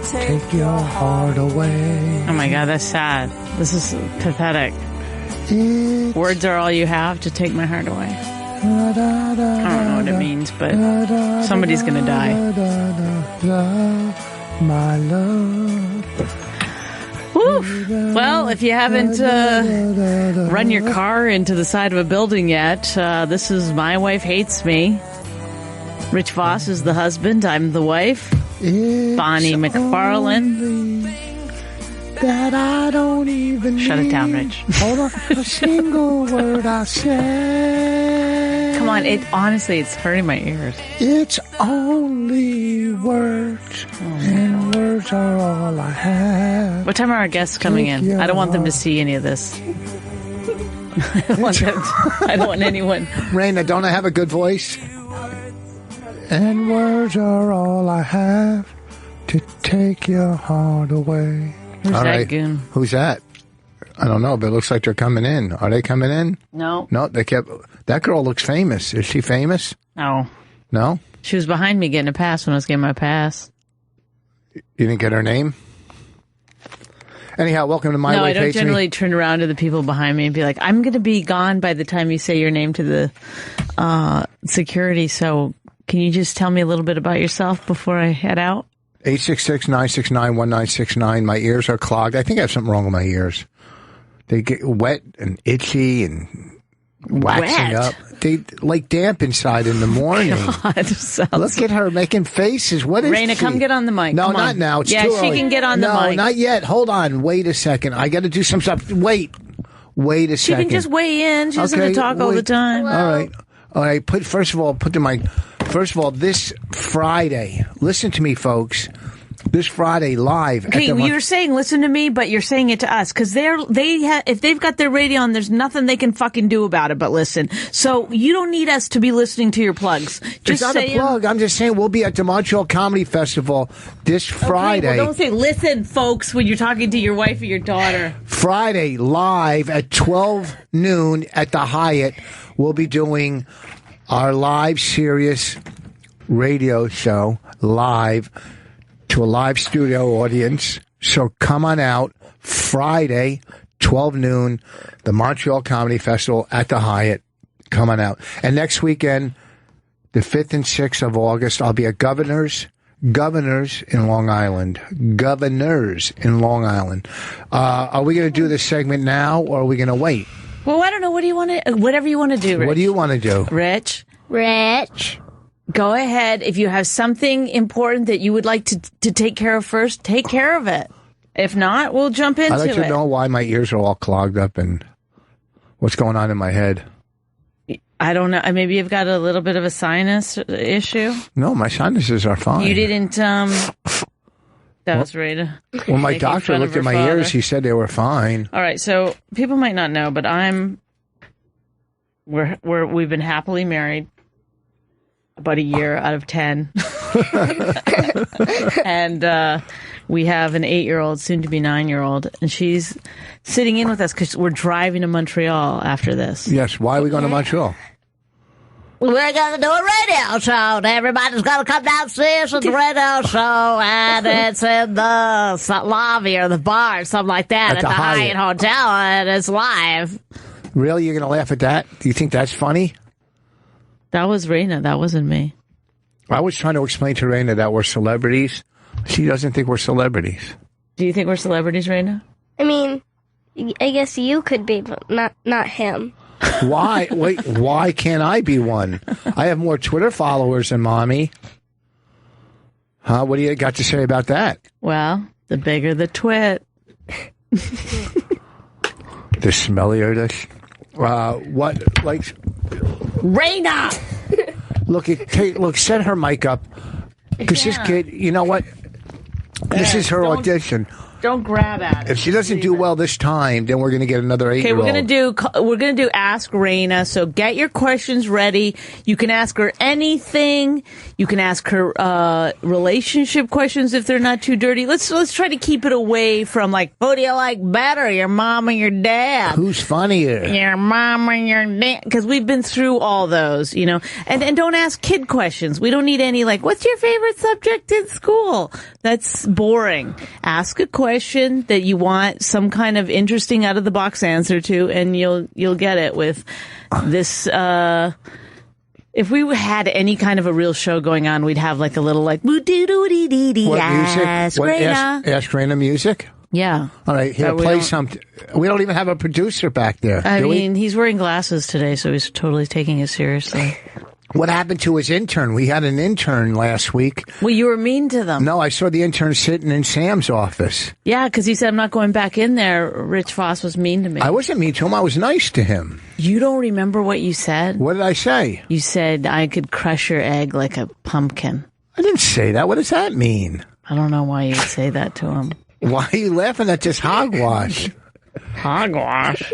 take your heart away. Oh my God, that's sad. This is pathetic. Words are all you have to take my heart away. I don't know what it means, but somebody's going to die. My love. Woo. Well, if you haven't run your car into the side of a building yet, this is My Wife Hates Me. Rich Voss is the husband. I'm the wife. Bonnie McFarlane. That I don't even Shut it down, Rich. Hold on. A single word I say. Come on, honestly, it's hurting my ears. It's only words, and words are all I have. What time are our guests coming in? I don't want them to see any of this. I don't want anyone. Raina, don't I have a good voice? And words are all I have to take your heart away. Who's that goon? Who's that? I don't know, but it looks like they're coming in. Are they coming in? No. No, they kept... That girl looks famous. Is she famous? No. No? She was behind me getting a pass when I was getting my pass. You didn't get her name? Anyhow, welcome to My Wife Hates Me. No, I don't generally turn around to the people behind me and be like, I'm going to be gone by the time you say your name to the security, so can you just tell me a little bit about yourself before I head out? 866-969-1969. My ears are clogged. I think I have something wrong with my ears. They get wet and itchy and waxing up. They like damp inside in the morning. God, look at her making faces. What is Raina, she? come get on the mic. No, come not on. now. It's yeah, too she early. can get on the mic. No, not yet. Hold on. Wait a second. I got to do some stuff. Wait a second. She can just weigh in. She doesn't have to talk all the time. All right. First of all, this Friday. Listen to me, folks. This Friday live. Okay, you're saying listen to me, but you're saying it to us because if they've got their radio on, there's nothing they can fucking do about it but listen. So you don't need us to be listening to your plugs. It's not a plug. I'm just saying we'll be at the Montreal Comedy Festival this Friday. Okay, well, don't say listen, folks, when you're talking to your wife or your daughter. Friday live at 12 noon at the Hyatt. We'll be doing our live serious radio show live to a live studio audience. So come on out Friday, 12 noon, the Montreal Comedy Festival at the Hyatt. Come on out. And next weekend, the 5th and 6th of August, I'll be at Governors in Long Island. Governors in Long Island. Are we going to do this segment now or are we going to wait? Well, I don't know. What do you want to? Whatever you want to do, Rich. What do you want to do? Rich. Go ahead. If you have something important that you would like to take care of first, take care of it. If not, we'll jump into it. I'd like to know why my ears are all clogged up and what's going on in my head. I don't know. Maybe you've got a little bit of a sinus issue. No, my sinuses are fine. You didn't, that was Raina. When my doctor looked at my ears, he said they were fine. All right. So people might not know, but we've been happily married about a year out of 10. And we have an 8-year-old, soon to be 9-year-old, and she's sitting in with us because we're driving to Montreal after this. Yes. Why are we going to Montreal? We're going to do a radio show. Everybody's going to come downstairs to the radio show, and it's in the lobby or the bar or something like that at the Hyatt Hotel, and it's live. Really? You're going to laugh at that? Do you think that's funny? That was Raina. That wasn't me. I was trying to explain to Raina that we're celebrities. She doesn't think we're celebrities. Do you think we're celebrities, Raina? I mean, I guess you could be, but not him. Why? Wait, why can't I be one? I have more Twitter followers than Mommy. Huh? What do you got to say about that? Well, the bigger the twit. The smellier this. What? Like... Raina! Look, set her mic up. Because this kid, you know what? This is her audition. Don't grab at it. If she doesn't do well this time, then we're going to get another 8-year-old. Okay, we're gonna do Ask Raina. So get your questions ready. You can ask her anything. You can ask her relationship questions if they're not too dirty. Let's try to keep it away from like, who do you like better, your mom or your dad? Who's funnier? Your mom or your dad? Because we've been through all those, you know. And don't ask kid questions. We don't need any like, what's your favorite subject in school? That's boring. Ask a question that you want some kind of interesting out of the box answer to, and you'll get it with this. If we had any kind of a real show going on, we'd have like a little like What music? Ask Raina. Ask Raina music? Yeah. All right, here, play something. We don't even have a producer back there. I mean, he's wearing glasses today, so he's totally taking it seriously. What happened to his intern? We had an intern last week. Well, you were mean to them. No, I saw the intern sitting in Sam's office. Yeah, because he said, I'm not going back in there. Rich Voss was mean to me. I wasn't mean to him. I was nice to him. You don't remember what you said? What did I say? You said, I could crush your egg like a pumpkin. I didn't say that. What does that mean? I don't know why you'd say that to him. Why are you laughing at this hogwash? Hogwash?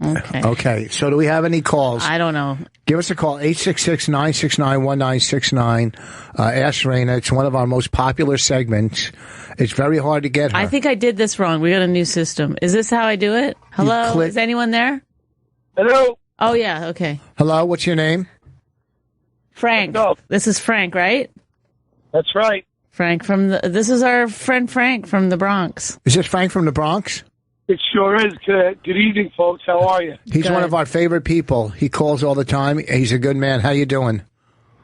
Okay. Okay, so do we have any calls? I don't know. Give us a call, 866-969-1969. Ask Raina. It's one of our most popular segments. It's very hard to get her. I think I did this wrong. We got a new system. Is this how I do it? Hello? Is anyone there? Hello. Oh, yeah. Okay. Hello, what's your name? Frank. This is Frank, right? That's right. Frank this is our friend Frank from the Bronx. Is this Frank from the Bronx? It sure is. Good evening, folks. How are you? He's Good. one of our favorite people. He calls all the time. He's a good man. How you doing?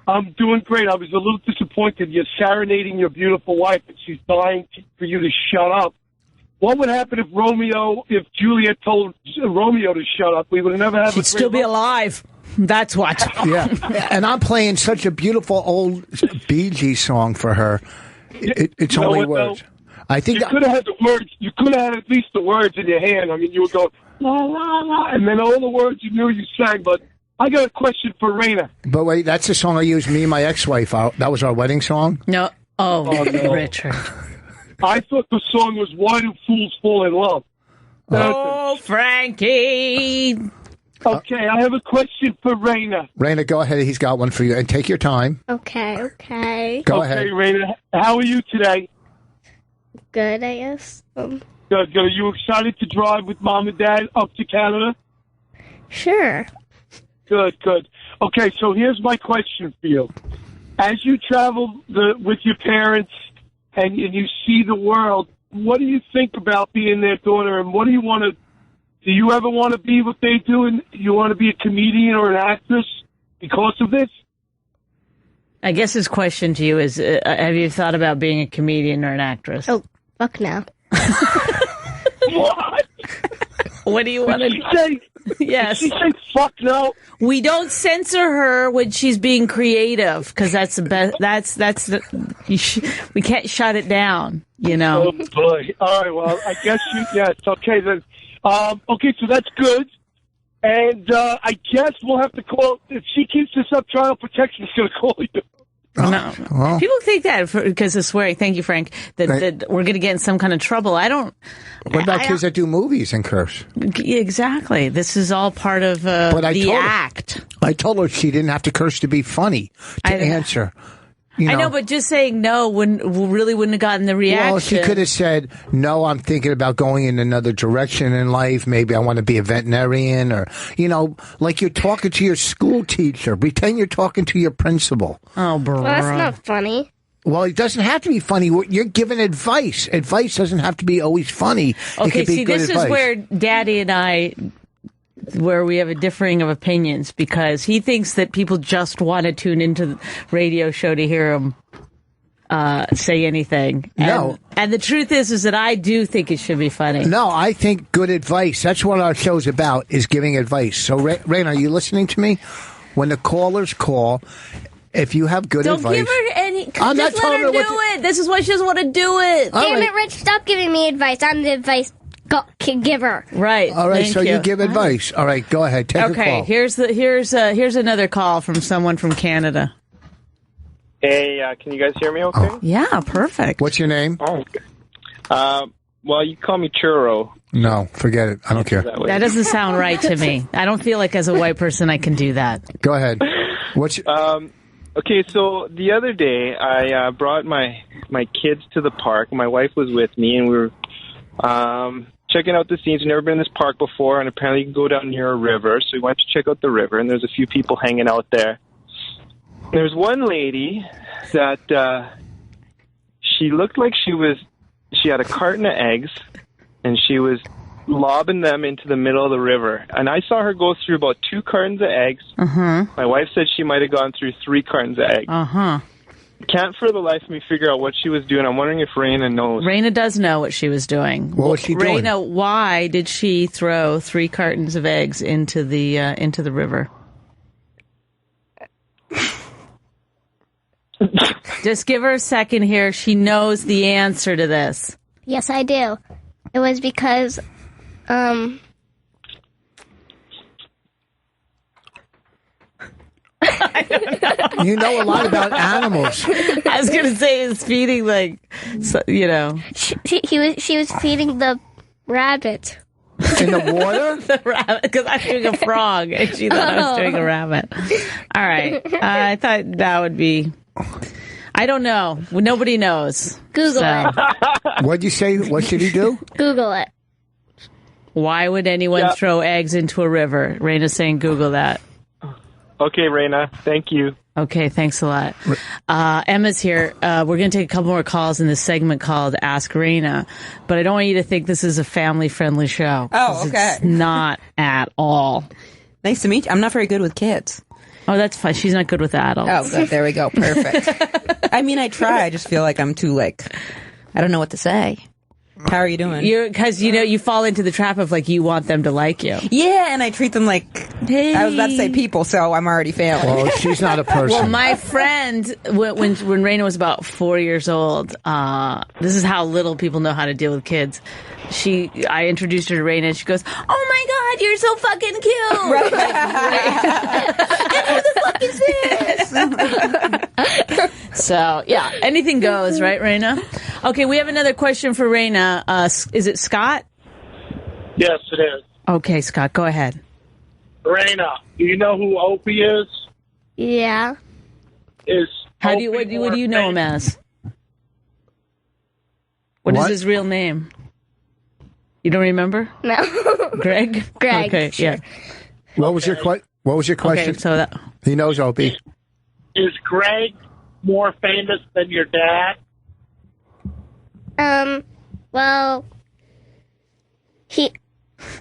I'm doing great. I was a little disappointed. You're serenading your beautiful wife, and she's dying for you to shut up. What would happen if Juliet told Romeo to shut up? We would have never had. She'd still be alive. That's what. Yeah. And I'm playing such a beautiful old Bee Gees song for her. It's only words. I think you could have had the words. You could have had at least the words in your hand. I mean, you would go la la la, and then all the words you knew you sang. But I got a question for Raina. But wait, that's the song I used. Me and my ex-wife. That was our wedding song. No. Oh, no. Richard. I thought the song was "Why Do Fools Fall in Love." Oh, Frankie. Okay, I have a question for Raina. Raina, go ahead. He's got one for you, and take your time. Okay. Go ahead. Okay, Raina, how are you today? Good, I guess. Good. Are you excited to drive with Mom and Dad up to Canada? Sure. Good. Okay, so here's my question for you. As you travel with your parents and you see the world, what do you think about being their daughter, and what do you want to... Do you ever want to be what they do, and you want to be a comedian or an actress because of this? I guess his question to you is, have you thought about being a comedian or an actress? Oh, fuck no. What? What do you want to say? Yes. Did she say fuck no? We don't censor her when she's being creative, because that's the best. We can't shut it down, you know. Oh, boy. All right, well, I guess yes. Okay, then. Okay, so that's good. And I guess we'll have to call, if she keeps this up, Child Protection's going to call you. No. Well. People think that because of swearing. Thank you, Frank. That we're going to get in some kind of trouble. I don't. What about kids that do movies and curse? Exactly. This is all part of the act. I told her she didn't have to curse to be funny to answer. You know. I know, but just saying no wouldn't have gotten the reaction. Well, she could have said, no, I'm thinking about going in another direction in life. Maybe I want to be a veterinarian, or, you know, like you're talking to your school teacher. Pretend you're talking to your principal. Oh, bro. Well, that's not funny. Well, it doesn't have to be funny. You're giving advice. Advice doesn't have to be always funny. Okay, it could be good this advice. is where Daddy and I... where we have a differing of opinions, because he thinks that people just want to tune into the radio show to hear him say anything. No. And the truth is that I do think it should be funny. No, I think good advice. That's what our show's about, is giving advice. So, Raina, are you listening to me? When the callers call, if you have good advice... Don't give her any... I'm just not let her telling her do it. This is why she doesn't want to do it. Damn it, Rich, stop giving me advice. I'm the advice giver. Right. All right, Thank so you give advice. All right, go ahead. Take a call. Okay, here's another call from someone from Canada. Hey, can you guys hear me okay? Oh. Yeah, perfect. What's your name? Oh, okay. Well, you call me Churro. No, forget it. I don't care. That doesn't sound right to me. I don't feel like as a white person I can do that. Go ahead. What's Okay, so the other day I brought my kids to the park. My wife was with me, and we were checking out the scenes. We've never been in this park before, and apparently you can go down near a river. So we went to check out the river, and there's a few people hanging out there. There's one lady that she looked like she had a carton of eggs, and she was lobbing them into the middle of the river. And I saw her go through about 2 cartons of eggs. Uh-huh. My wife said she might have gone through 3 cartons of eggs. Uh-huh. Can't for the life of me figure out what she was doing. I'm wondering if Raina knows. Raina does know what she was doing. What was she doing? Raina, why did she throw 3 cartons of eggs into the river? Just give her a second here. She knows the answer to this. Yes, I do. It was because, You know a lot about animals. I was going to say it's feeding, she was feeding the rabbit. In the water? the rabbit, because I'm doing a frog, and she thought I was doing a rabbit. All right. I thought that would be... I don't know. Nobody knows. Google it. What'd you say? What should he do? Google it. Why would anyone throw eggs into a river? Raina's saying Google that. Okay, Raina. Thank you. Okay, thanks a lot. Emma's here. We're going to take a couple more calls in this segment called Ask Raina, but I don't want you to think this is a family-friendly show. Oh, okay. It's not at all. Nice to meet you. I'm not very good with kids. Oh, that's fine. She's not good with adults. Oh, good. There we go. Perfect. I mean, I try. I just feel like I'm too, I don't know what to say. How are you doing? Because, you fall into the trap of, you want them to like you. Yeah, and I treat them like, I was about to say people, so I'm already failing. Well, she's not a person. Well, my friend, when Raina was about 4 years old, this is how little people know how to deal with kids. I introduced her to Raina, and she goes, "Oh my God, you're so fucking cute!" And who the fuck is this? So yeah, anything goes, right, Raina? Okay, we have another question for Raina. Is it Scott? Yes, it is. Okay, Scott, go ahead. Raina, do you know who Opie is? Yeah. What do you know him as? What is his real name? You don't remember? No. Greg? Greg. Okay, sure. yeah. What was your question? Okay, so He knows Opie. Is Greg more famous than your dad? Well,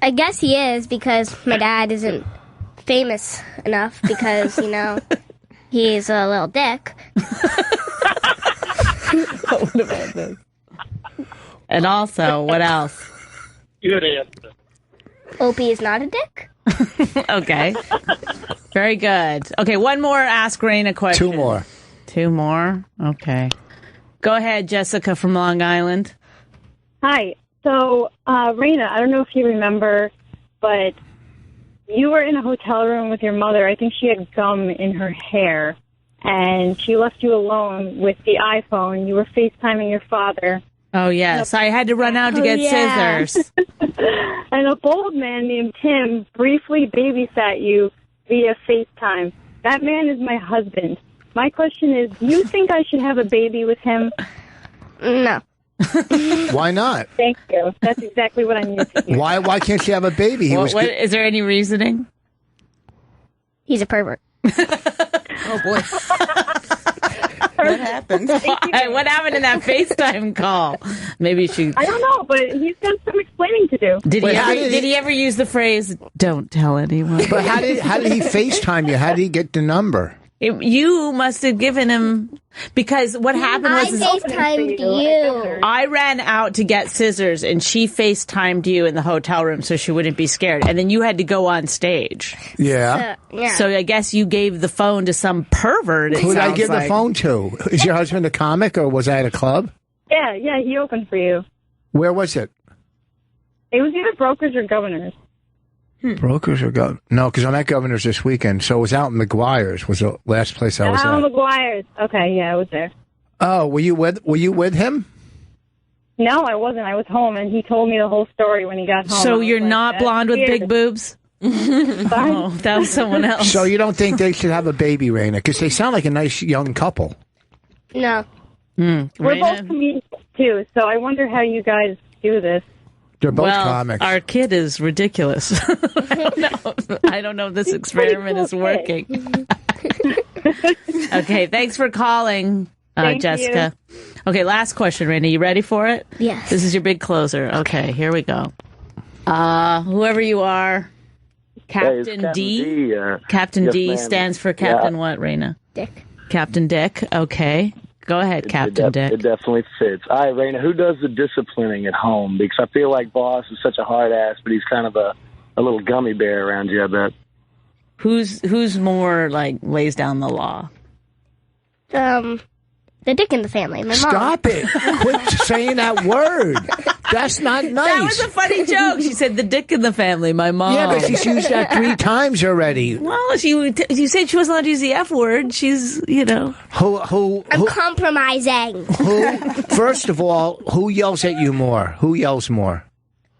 I guess he is, because my dad isn't famous enough because, he's a little dick. what about this? And also, what else? Good answer. Opie is not a dick? Okay. Very good. Okay, one more Ask Raina question. 2 more. 2 more? Okay. Go ahead, Jessica from Long Island. Hi. So, Raina, I don't know if you remember, but you were in a hotel room with your mother. I think she had gum in her hair, and she left you alone with the iPhone. You were FaceTiming your father. Oh, yes. I had to run out to get scissors. And a bold man named Tim briefly babysat you via FaceTime. That man is my husband. My question is, do you think I should have a baby with him? No. Why not? Thank you. That's exactly what I needed to hear. Why can't she have a baby? Is there any reasoning? He's a pervert. Oh, boy. What happened? What happened in that FaceTime call? Maybe I don't know, but he's got some explaining to do. Did he ever use the phrase, "Don't tell anyone"? But how did he FaceTime you? How did he get the number? You must have given him, because what happened was I FaceTimed you. I ran out to get scissors, and she FaceTimed you in the hotel room so she wouldn't be scared. And then you had to go on stage. Yeah. So I guess you gave the phone to some pervert. Who did I give the phone to? Is your husband a comic, or was I at a club? Yeah, he opened for you. Where was it? It was either Brokers or Governors. Brokers or Governors? No, because I'm at Governors this weekend. So it was out in McGuire's. Was the last place I was at. McGuire's. Okay, yeah, I was there. Oh, were you with him? No, I wasn't. I was home, and he told me the whole story when he got home. So you're not blonde with big boobs? Oh, that was someone else. So you don't think they should have a baby, Raina? Because they sound like a nice young couple. No. We're both comedians too, so I wonder how you guys do this. They're both comics. Our kid is ridiculous. I don't know if this experiment is working. Okay, thanks for calling, Jessica. You. Okay, last question, Raina. You ready for it? Yes. This is your big closer. Okay, here we go. Whoever you are, Captain D. Captain D ma'am. stands for Captain what, Raina? Dick. Captain Dick. Okay. Go ahead, Captain Dick. It definitely fits. All right, Raina, who does the disciplining at home? Because I feel like Voss is such a hard ass, but he's kind of a little gummy bear around you, I bet. Who's more like lays down the law? The dick in the family. My mom. Stop it. Quit saying that word. That's not nice. That was a funny joke. She said the dick in the family, my mom. Yeah, but she's used that 3 times already. Well, you said she wasn't allowed to use the F word. She's, Who I'm compromising. first of all, who yells at you more? Who yells more?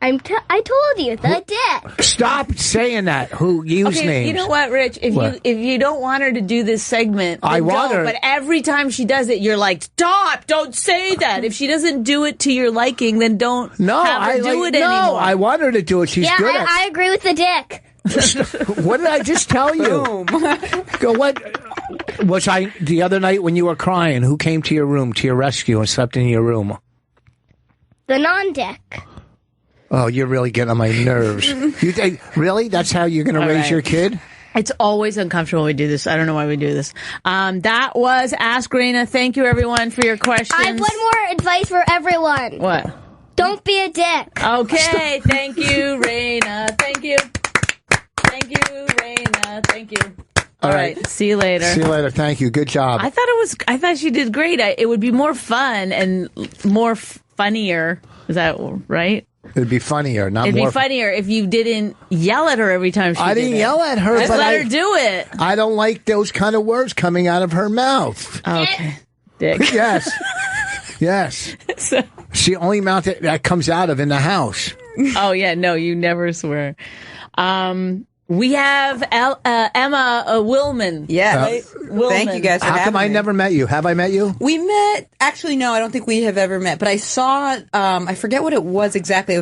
I told you, the dick. Stop saying that. Who use names? You know what, Rich? If you don't want her to do this segment, then I want don't. her. But every time she does it, you're like, stop! Don't say that. If she doesn't do it to your liking, then don't have her do it anymore. No, I want her to do it. She's good at I agree with the dick. What did I just tell you? Go, what was I the other night when you were crying? Who came to your room, to your rescue, and slept in your room? The non-dick. Oh, you're really getting on my nerves. You think really that's how you're going to raise your kid? It's always uncomfortable when we do this. I don't know why we do this. That was Ask Raina. Thank you, everyone, for your questions. I have one more advice for everyone. What? Don't be a dick. Okay. Thank you, Raina. Thank you. Thank you, Raina. Thank you. All right. See you later. See you later. Thank you. Good job. I thought she did great. It would be more fun and more funnier. Is that right? It'd be funnier, not It'd more. be funnier if you didn't yell at her every time she did it. I didn't yell at her, Just but let her do it. I don't like those kind of words coming out of her mouth. Okay. Dick. Yes. Yes. It's the only mouth that comes out of in the house. Oh, yeah. No, you never swear. We have Emma Willman. Yeah. Right? Willman. Thank you guys for How come I having me. never met you? Have I met you? We met. Actually, no, I don't think we have ever met. But I saw. I forget what it was exactly. It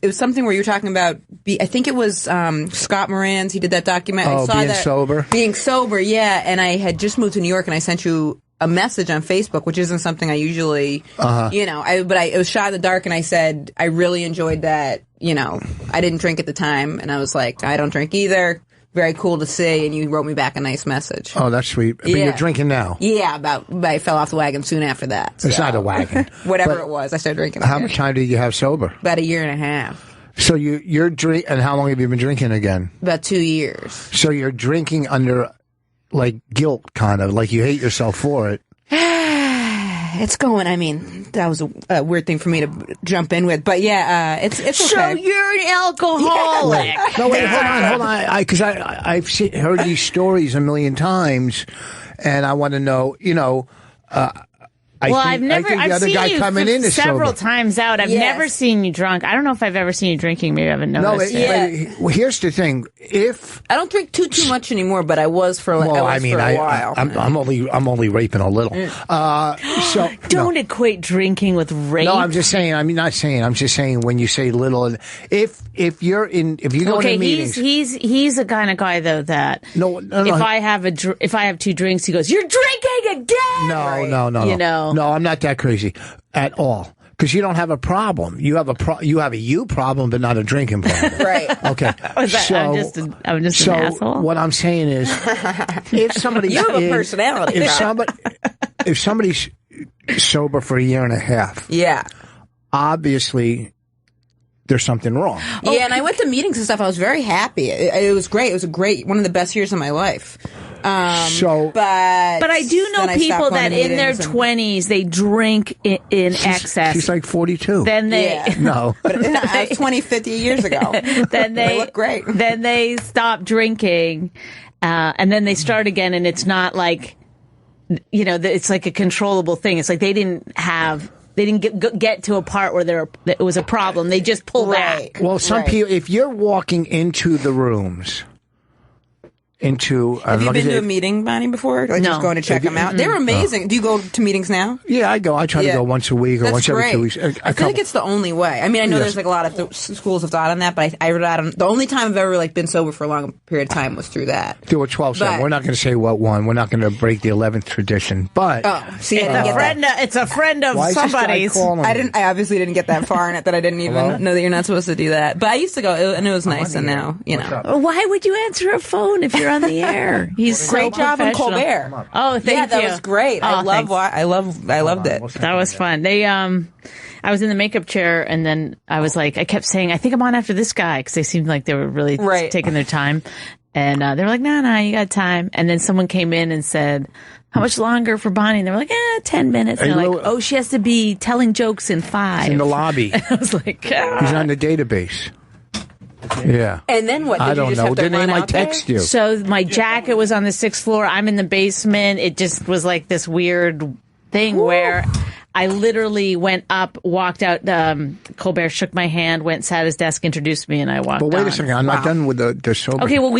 was something where you were talking about. I think it was Scott Moran's. He did that documentary. Oh, I saw being that, sober. Being sober, yeah. And I had just moved to New York, and I sent you a message on Facebook, which isn't something I usually, it was shot in the dark, and I said I really enjoyed that. I didn't drink at the time, and I was like, I don't drink either. Very cool to see, and you wrote me back a nice message. Oh, that's sweet. But Yeah. you're drinking now. Yeah, I fell off the wagon soon after that. It's so. not a wagon. Whatever But it was, I started drinking. How much time did you have sober? About a year and a half. So you're drink, and how long have you been drinking again? About 2 years. So you're drinking under like guilt, kind of like you hate yourself for it. It's going. I mean, that was a weird thing for me to jump in with, but yeah, it's okay. So you're an alcoholic. No, wait, hold on. Because I've heard these stories a million times, and I want to know. I've seen you coming in is several sober. times out. I've Yes. never seen you drunk. I don't know if I've ever seen you drinking. Maybe I haven't noticed. Well, here's the thing. If I don't drink too much anymore, but I was for a while. I'm only raping a little. So Don't equate drinking with rape. No, I'm just saying. I'm not saying. I'm just saying when you say little, and if you go into meetings, he's the kind of guy though that no. If I have 2 drinks, he goes, "You're drinking again." No. No, I'm not that crazy at all. Because you don't have a problem. You have a you problem, but not a drinking problem. Right. Okay. I'm just an asshole. What I'm saying is, if somebody You have a personality. if somebody's sober for a year and a half, Yeah. obviously there's something wrong. Yeah, and I went to meetings and stuff. I was very happy. It was great. It was one of the best years of my life. But I do know people that in their 20s they drink in excess. She's like 42. Then they Yeah. No. But that was 20, 50 years ago. then They look great. Then they stop drinking, and then they start again, and it's not like it's like a controllable thing. It's like they didn't have they didn't get to a part where it was a problem. They just pull back. Well, some people, if you're walking into the rooms, have you been to a meeting, Bonnie, before? Like no. Just going to check them out? They're amazing. Do you go to meetings now? Yeah, I go. I try to go once a week or once every 2 weeks. I feel like it's the only way. I mean, I know there's like a lot of schools have thought on that, but the only time I've ever like been sober for a long period of time was through that. Do a 12-step. We're not going to say what one. We're not going to break the 11th tradition, but it's a friend of somebody's. I obviously didn't get that far in it that I didn't even know that you're not supposed to do that. But I used to go, and it was nice. And now, why would you answer a phone if you're on the air? He's great job on Colbert. Oh, thank you. That was great. I loved it. That was fun. I was in the makeup chair, and then I kept saying, I think I'm on after this guy, because they seemed like they were really taking their time. And they were like, no, you got time. And then someone came in and said, how much longer for Bonnie? And they were like, 10 minutes. And they're like, she has to be telling jokes in 5. It's in the lobby. And I was like, he's on the database. Yeah. And then what? I don't know. Didn't I text you? So my jacket was on the 6th floor. I'm in the basement. It just was like this weird thing where I literally went up, walked out. Colbert shook my hand, went, sat at his desk, introduced me, and I walked. But wait a second, I'm not done with the sober. Okay, well,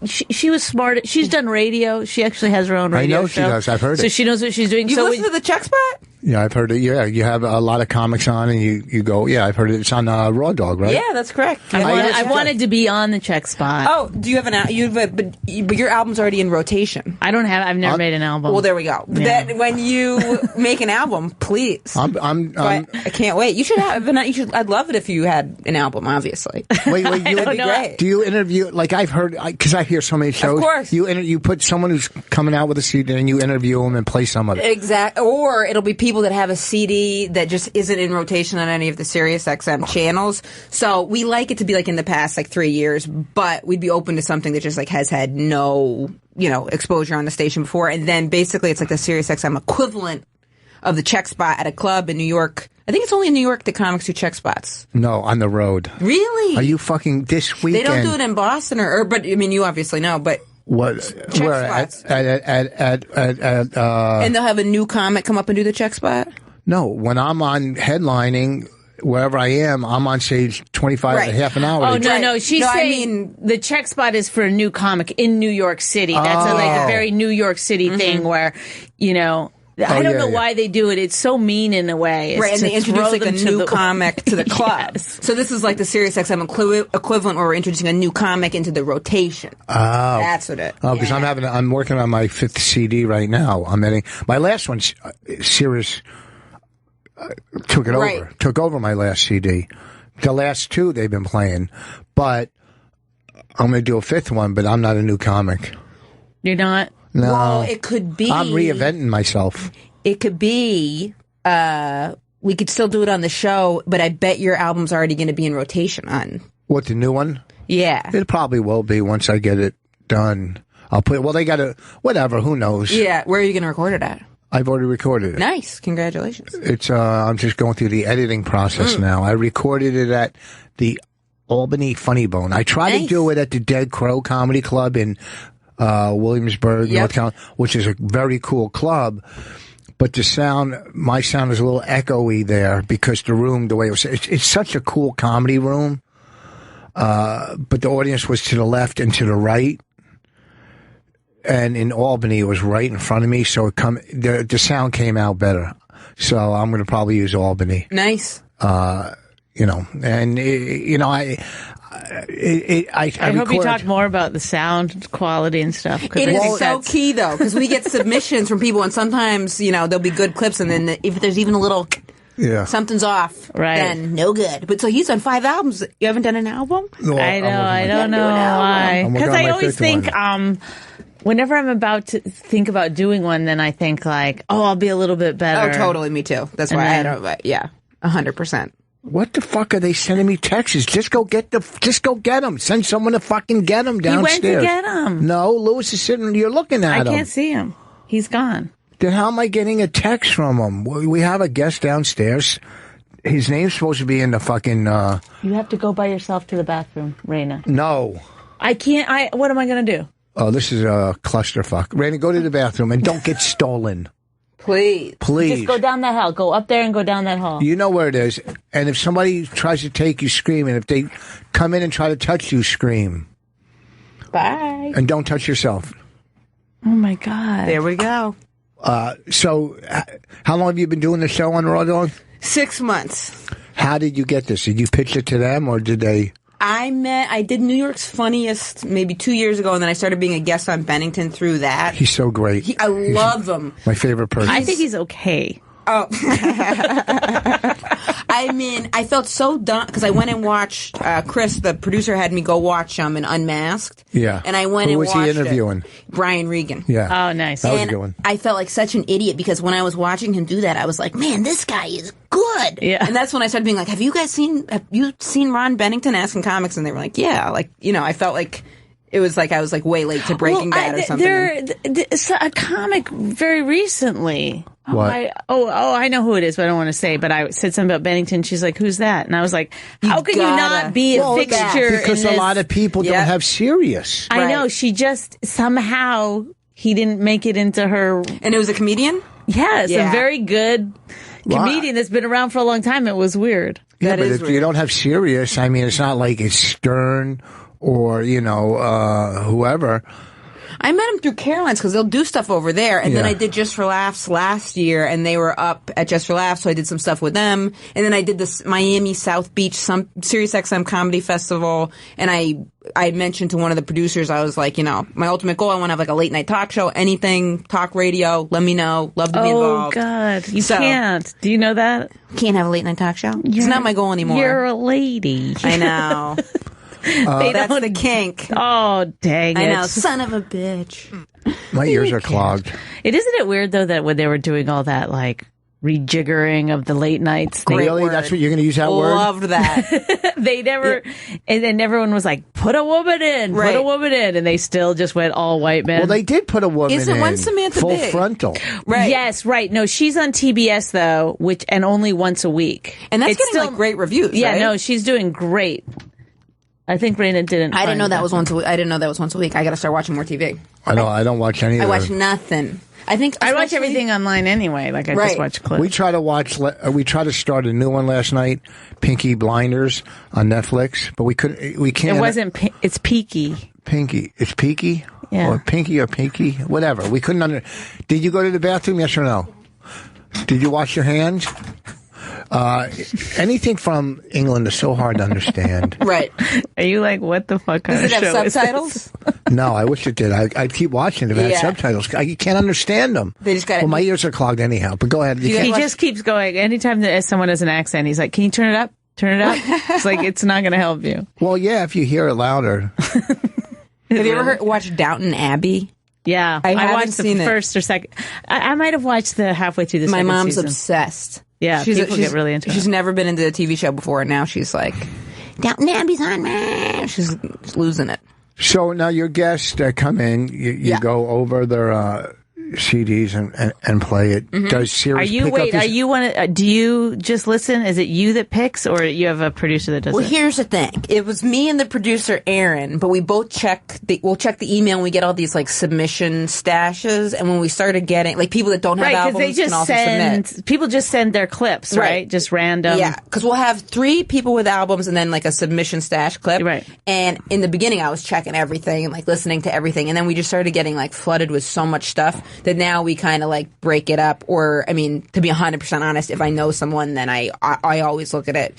she was smart. She's done radio. She actually has her own radio I know she does. I've heard it. So she knows what she's doing. You listen to the Check Spot? Yeah, I've heard it. Yeah, you have a lot of comics on, and you go. Yeah, I've heard it. It's on Raw Dog, right? Yeah, that's correct. I wanted to be on the Check Spot. Oh, do you have but your album's already in rotation. I've never made an album. Well, there we go. Yeah. That when you make an album, please. I can't wait. You should have. I'd love it if you had an album. Obviously, wait. That'd be great. Do you interview? Like I've heard, because I hear so many shows. Of course, you put someone who's coming out with a CD and you interview them and play some of it. Exactly. Or it'll be people that have a CD that just isn't in rotation on any of the Sirius XM channels. So we like it to be like in the past 3 years, but we'd be open to something that just has had no, exposure on the station before. And then basically it's like the Sirius XM equivalent of the Check Spot at a club in New York. I think it's only in New York that comics do Check Spots. No, on the road. Really? Are you fucking this weekend? They don't do it in Boston but I mean, you obviously know, but what? Where spots. And they'll have a new comic come up and do the Check Spot? No, when I'm on headlining, wherever I am, I'm on stage 25 and a half an hour. Oh, no. She's saying the Check Spot is for a new comic in New York City. That's a very New York City thing where, I don't know why they do it. It's so mean in a way. It's and they introduce a new comic to the club. Yes. So this is like the Sirius XM equivalent where we're introducing a new comic into the rotation. Oh. That's what it. Oh, because I'm working on my 5th CD right now. I'm editing. My last one, Sirius took over my last CD. The last 2 they've been playing, but I'm going to do a 5th one, but I'm not a new comic. You're not? No. Well, it could be. I'm reinventing myself. It could be, we could still do it on the show, but I bet your album's already going to be in rotation on. What, the new one? Yeah. It probably will be once I get it done. I'll put it, they got to, whatever, who knows? Yeah, where are you going to record it at? I've already recorded it. Nice. Congratulations. It's I'm just going through the editing process now. I recorded it at the Albany Funny Bone. I tried to do it at the Dead Crow Comedy Club in Williamsburg, North Carolina, which is a very cool club. But my sound is a little echoey there because the room, the way it was, it's such a cool comedy room. But the audience was to the left and to the right. And in Albany, it was right in front of me, so the sound came out better. So I'm going to probably use Albany. Nice. I hope you talk more about the sound quality and stuff. It is so key, though, because we get submissions from people, and sometimes, there'll be good clips, and then if there's even a little something's off, then no good. But so he's done 5 albums. You haven't done an album? No, I don't know why. Because I always think... whenever I'm about to think about doing one, then I think I'll be a little bit better. Oh, totally. Me too. That's why I don't. 100%. What the fuck are they sending me texts? Just go get them. Send someone to fucking get them downstairs. He went to get them. No, Lewis is sitting. You're looking at him. I can't see him. He's gone. Then how am I getting a text from him? We have a guest downstairs. His name's supposed to be in the fucking. You have to go by yourself to the bathroom, Raina. No. I can't. What am I going to do? Oh, this is a clusterfuck. Raina, go to the bathroom and don't get stolen. Please. Just go down that hall. Go up there and go down that hall. You know where it is. And if somebody tries to take you, scream. And if they come in and try to touch you, scream. Bye. And don't touch yourself. Oh, my God. There we go. So, how long have you been doing the show on Raw Dog? 6 months. How did you get this? Did you pitch it to them, or did they? I did New York's Funniest maybe 2 years ago, and then I started being a guest on Bennington through that. He's so great. I love him. My favorite person. I think he's okay. Oh. I mean, I felt so dumb because I went and watched Chris, the producer, had me go watch in Unmasked. Yeah. And I went Who and was watched he interviewing? it. Brian Regan. Yeah. Oh, nice. That was a And good one. I felt like such an idiot because when I was watching him do that, I was like, man, this guy is good. Yeah. And that's when I started being like, have you seen Ron Bennington asking comics? And they were like, yeah. Like, you know, I felt like it was like I was like way late to Breaking Bad or something. There's a comic very recently. What? I know who it is, but I don't want to say. But I said something about Bennington. She's like, "Who's that?" And I was like, "How can you not be a fixture?" Because a lot of people don't have Sirius. I know. She just somehow he didn't make it into her. And it was a comedian? Yes, Yeah. a very good comedian that's been around for a long time. It was weird. Yeah, but if you don't have Sirius, I mean, it's not like it's Stern or, you know, whoever. I met him through Caroline's because they'll do stuff over there. And then I did Just for Laughs last year, and they were up at Just for Laughs, so I did some stuff with them. And then I did this Miami South Beach Sirius XM Comedy Festival, and I mentioned to one of the producers, I was like, you know, my ultimate goal, I want to have like a late night talk show, anything, talk radio, let me know, love to be involved. Oh, God. You can't. Do you know that? Can't have a late night talk show? It's not my goal anymore. You're a lady. I know. That's the kink. Oh, dang it. I know, son of a bitch. My ears are clogged. Isn't it weird, though, that when they were doing all that, like, rejiggering of the late nights. Really? That's what you're going to use that word? Loved that. They never, and then everyone was like, put a woman in, put a woman in, and they still just went all white men. Well, they did put a woman in. When's Samantha Full Big? frontal. Right. Yes, right. No, she's on TBS, though, and only once a week. And that's getting like great reviews, Yeah, right? no, she's doing great. I think Reina didn't. I didn't know that was once a week. I didn't know that was once a week. I got to start watching more TV. I don't watch any of I it. watch nothing. I watch everything online anyway. Like I just watch clips. We try to start a new one last night, Pinky Blinders on Netflix, but we couldn't. We can't. It wasn't. It's Peaky. Pinky. It's Peaky. Yeah. Or Pinky or Pinky, whatever. We couldn't. Did you go to the bathroom? Yes or no? Did you wash your hands? Anything from England is so hard to understand. Right. Are you like, what the fuck? Does it have subtitles? No, I wish it did. I keep watching it. If it had subtitles. I can't understand them. They just got. Well, my ears are clogged anyhow. But go ahead. He just keeps going. Anytime that someone has an accent, he's like, "Can you turn it up? Turn it up." It's like it's not going to help you. Well, yeah, if you hear it louder. Have you ever watched Downton Abbey? Yeah, I watched the first or second. I might have watched the halfway through the second My mom's season. obsessed. Yeah, people get really into it. She's never been into a TV show before, and now she's like, Downton Abbey's on, man. She's losing it. So now your guests that come in, you go over their CDs and play it. Mm-hmm. Does Sirius pick up do you just listen? Is it you that picks, or you have a producer that does it? Well, here's the thing. It was me and the producer, Aaron, but we both we'll check the email and we get all these like submission stashes. And when we started getting like people that don't have albums they can also submit. People just send their clips, right? Just random. Yeah, because we'll have 3 people with albums and then like a submission stash clip. Right. And in the beginning, I was checking everything and like listening to everything. And then we just started getting like flooded with so much stuff that now we kind of like break it up. Or, I mean, to be 100% honest, if I know someone, then I always look at it.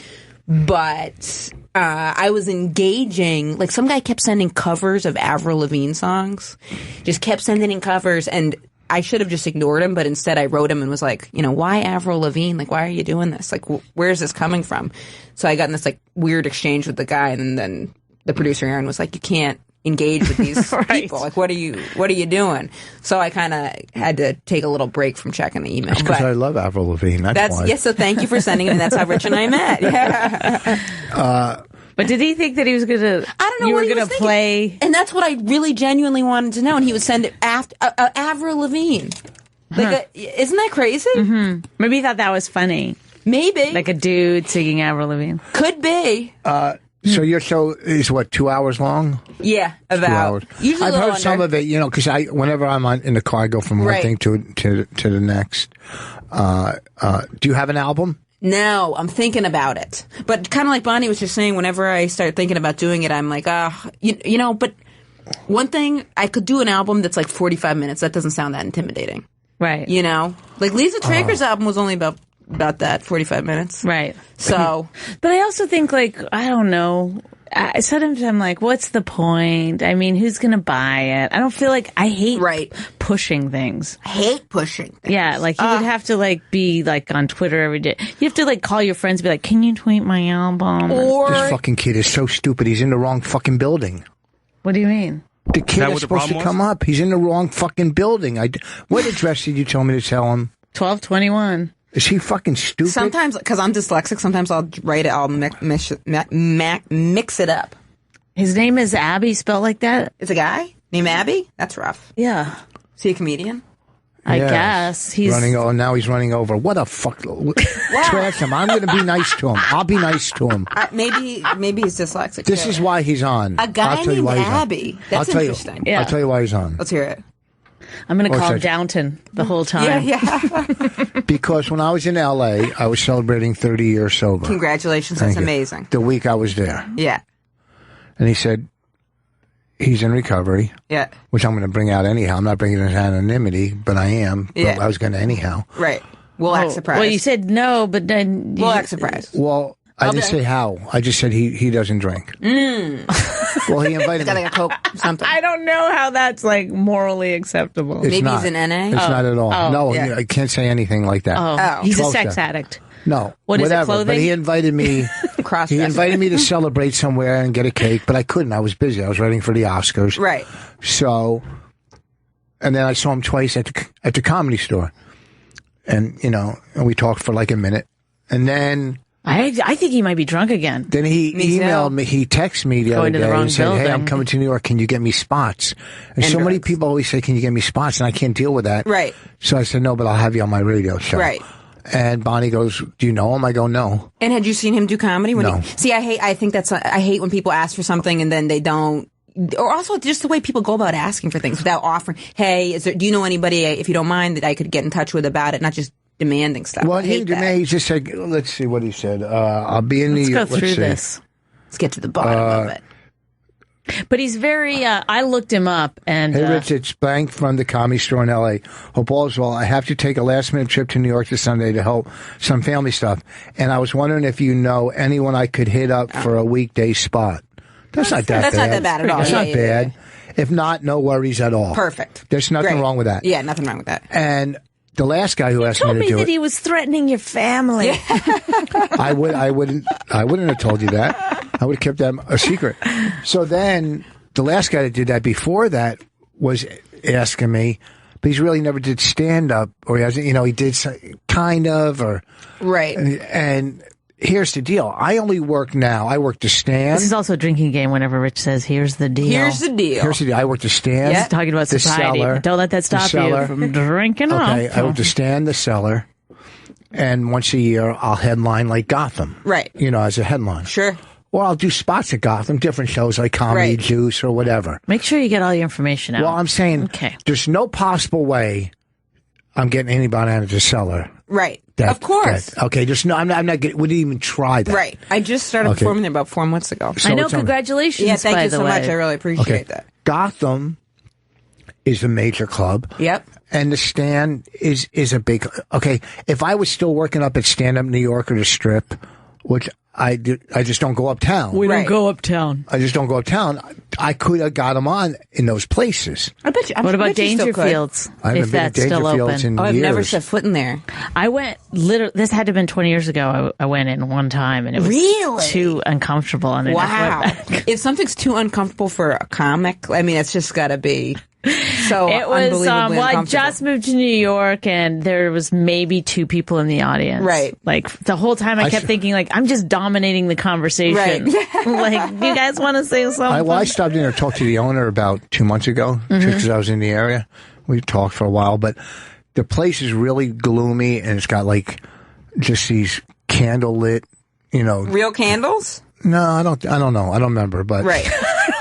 But I was engaging, like some guy kept sending covers of Avril Lavigne songs. Just kept sending in covers, and I should have just ignored him, but instead I wrote him and was like, you know, why Avril Lavigne? Like, why are you doing this? Like, where is this coming from? So I got in this like weird exchange with the guy, and then the producer Aaron was like, you can't engage with these people. Like, what are you doing? So I kind of had to take a little break from checking the email. Because I love Avril Lavigne. That's why. Yes. So thank you for sending it. And that's how Rich and I met. Yeah. But did he think that he was going to? I don't know. You what were he going was to thinking. play, and that's what I really genuinely wanted to know. And he would send it after Avril Lavigne. Like, isn't that crazy? Mm-hmm. Maybe he thought that was funny. Maybe like a dude singing Avril Lavigne. Could be. So your show is what, 2 hours long? Yeah, 2 about. hours. Usually I've a little heard some under. of it, because whenever I'm in the car, I go from one Right. thing to the next. Do you have an album? No, I'm thinking about it. But kind of like Bonnie was just saying, whenever I start thinking about doing it, I'm like, but one thing, I could do an album that's like 45 minutes. That doesn't sound that intimidating. Right. Like Lisa Traeger's album was only about that, 45 minutes. Right. So. But I also think, like, I don't know. Sometimes I'm like, what's the point? I mean, who's going to buy it? I don't feel like I hate pushing things. I hate pushing things. Yeah, like you would have to like be like on Twitter every day. You have to like call your friends and be like, can you tweet my album? This fucking kid is so stupid. He's in the wrong fucking building. What do you mean? The kid is supposed to come up. He's in the wrong fucking building. What address did you tell me to tell him? 1221. Is he fucking stupid? Sometimes, because I'm dyslexic, sometimes I'll write it, I'll mix it up. His name is Abby, spelled like that? It's a guy named Abby? That's rough. Yeah. Is he a comedian? I guess. He's now he's running over. What a fuck. Trash him. I'm going to be nice to him. I'll be nice to him. Maybe he's dyslexic. This is why he's on. A guy I'll tell you named why he's on. Abby. That's interesting. Yeah. I'll tell you why he's on. Let's hear it. I'm going to call him Downton the whole time. Yeah. Because when I was in L.A., I was celebrating 30 years sober. Congratulations. That's amazing. The week I was there. Yeah. And he said, he's in recovery. Yeah. Which I'm going to bring out anyhow. I'm not bringing it in anonymity, but I am. Yeah. But I was going to anyhow. Right. We'll act surprised. Well, you said no, but then... We'll act surprised. Well, I didn't say how. I just said he doesn't drink. Well, he invited me. Got like a Coke, something. I don't know how that's like morally acceptable. It's Maybe not. he's an NA? It's not at all. No, yeah. I can't say anything like that. Oh, he's a 12 sex step. addict. No, What is it, whatever. clothing? But he invited me. Cross-dressing. He invited me to celebrate somewhere and get a cake, but I couldn't. I was busy. I was writing for the Oscars. Right. So, and then I saw him twice at the Comedy Store, and and we talked for like a minute, and then. I think he might be drunk again. Then he emailed me. He texted me the other day and said, "Hey, I'm coming to New York. Can you get me spots?" And so many people always say, "Can you get me spots?" And I can't deal with that. Right. So I said, "No, but I'll have you on my radio show." Right. And Bonnie goes, "Do you know him?" I go, "No." And had you seen him do comedy? No. I hate when people ask for something and then they don't. Or also just the way people go about asking for things without offering, "Hey, do you know anybody, if you don't mind, that I could get in touch with about it?" Not just demanding stuff. Well, he just said, let's see what he said. I'll be in New York. Let's go through this. Let's get to the bottom of it. But he's very, I looked him up and... Hey, Rich, it's Blank from the Comedy Store in L.A. Hope all is well. I have to take a last-minute trip to New York this Sunday to help some family stuff. And I was wondering if you know anyone I could hit up for a weekday spot. That's not that bad. That's not that bad at all. That's not Yeah. bad. If not, no worries at all. Perfect. There's nothing Great. wrong with that. Yeah, nothing wrong with that. And the last guy who asked me told to me do that it, he was threatening your family. I wouldn't have told you that. I would have kept that a secret. So then the last guy that did that before that was asking me, but he's really never did stand up, or he hasn't, he did kind of, or right. And here's the deal. I only work now. I work to stand. This is also a drinking game whenever Rich says, here's the deal. Here's the deal. I work to stand. He's talking about the sobriety. cellar, Don't let that stop you from drinking Okay, off. I work to stand, the cellar, and once a year I'll headline like Gotham. Right. As a headline. Sure. Or I'll do spots at Gotham, different shows like Comedy Juice or whatever. Make sure you get all your information out. Well, I'm saying there's no possible way I'm getting anybody out of the cellar. Right. Of course. Okay, just no. I'm not wouldn't even try that. Right. I just started performing there about 4 months ago. So I know. Congratulations. Yeah, thank by you the so way. much. I really appreciate that. Gotham is a major club. Yep. And the Stand is a big. Okay, if I was still working up at Stand Up New York or the Strip, which I just don't go uptown. We don't go uptown. I just don't go uptown. I could have got them on in those places. I bet you. What about Dangerfields? I haven't If been at that's still Dangerfields open. in I've years. never set foot in there. I went this had to have been 20 years ago. I went in one time and it was Really? too uncomfortable. And I never Wow. went back. If something's too uncomfortable for a comic, I mean, it's just got to be so It was, unbelievably I uncomfortable. just moved to New York and there was maybe 2 people in the audience. Right. Like the whole time I kept thinking like, I'm just dominating the conversation. Right. Like, you guys want to say something? I stopped in and talked to the owner about 2 months ago, just because I was in the area. We talked for a while, but the place is really gloomy and it's got like just these candlelit, Real candles? No, I don't know. I don't remember, but Right.